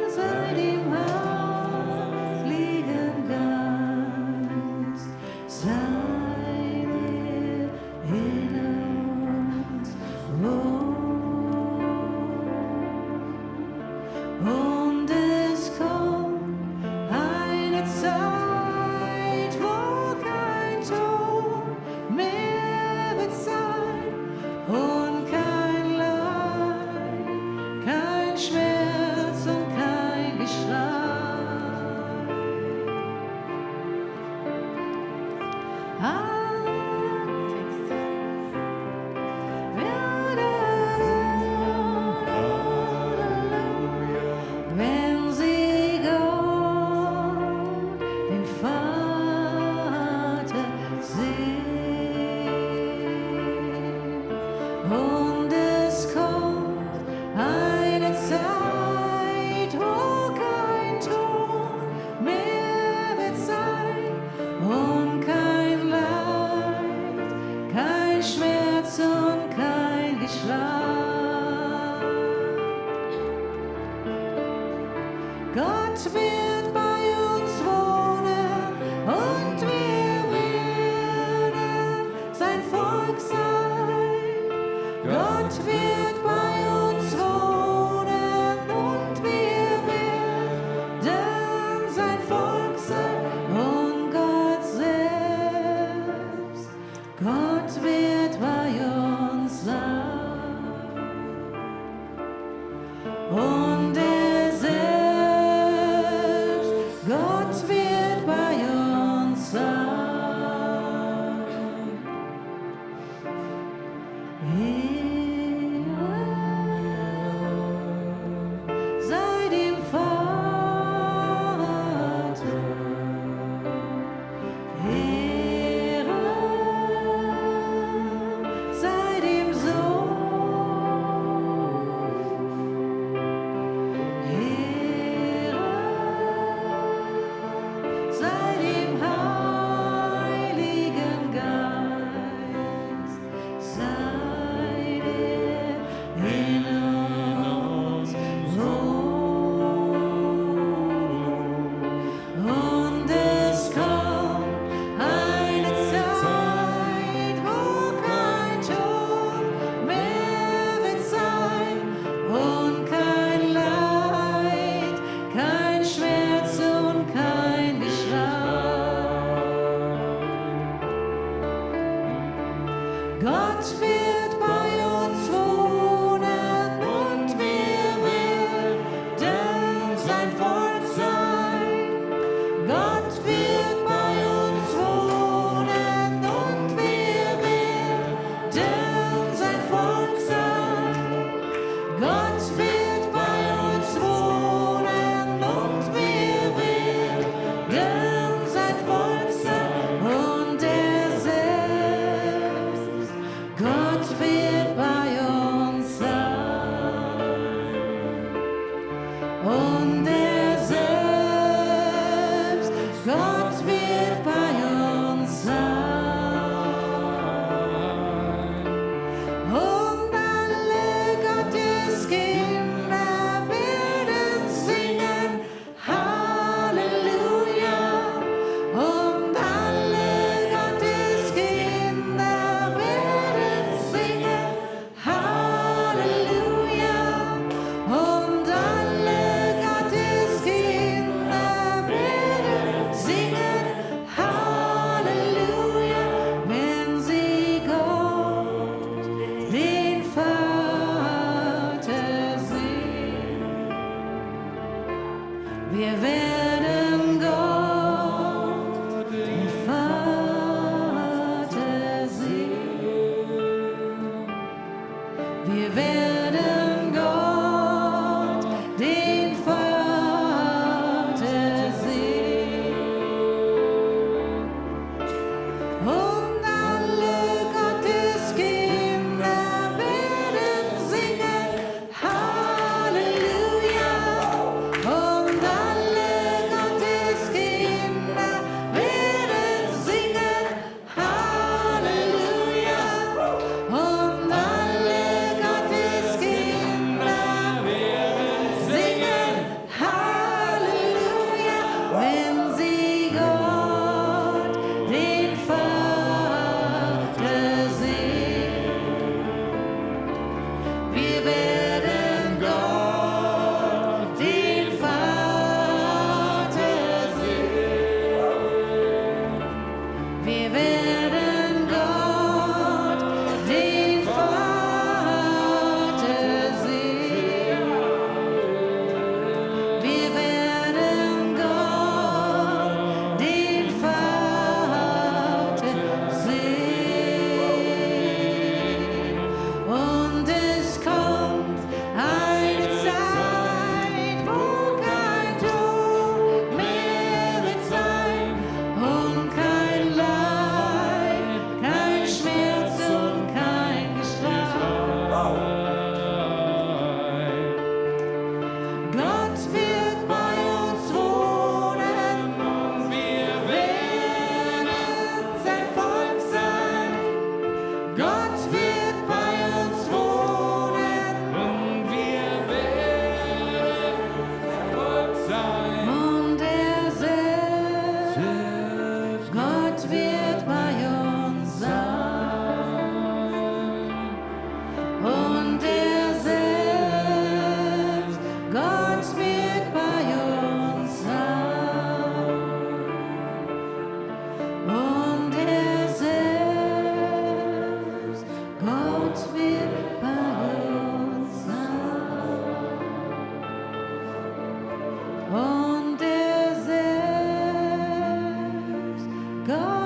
sei dem Heiligen Geist, sei der Wenn sie Gott, den Vater, sehen. Und es kommt eine Zeit, wo kein Tod mehr wird sein und kein Leid, kein Schmerz und kein Geschlag. Gott wird bei uns wohnen und wir werden sein Volk sein. Gott wird bei uns wohnen und wir werden sein Volk sein. Und Gott selbst, Gott wird bei uns sein. Und er selbst, Gott wird bei uns sein. Ehre sei dem Vater, Ehre sei dem Sohn, Ehre sei dem Heiligen Geist, sei der in uns wohnt. Und es kommt eine Zeit, wo kein Tod mehr wird sein und kein Leid, kein Schmerz und kein Geschlag. Gott wird bei uns wohnen und wir werden sein Volk sein. Gott wird bei uns wohnen und wir werden sein Volk sein. Gott wird bei uns wohnen und wir werden sein Volk sein. Und er selbst, Gott God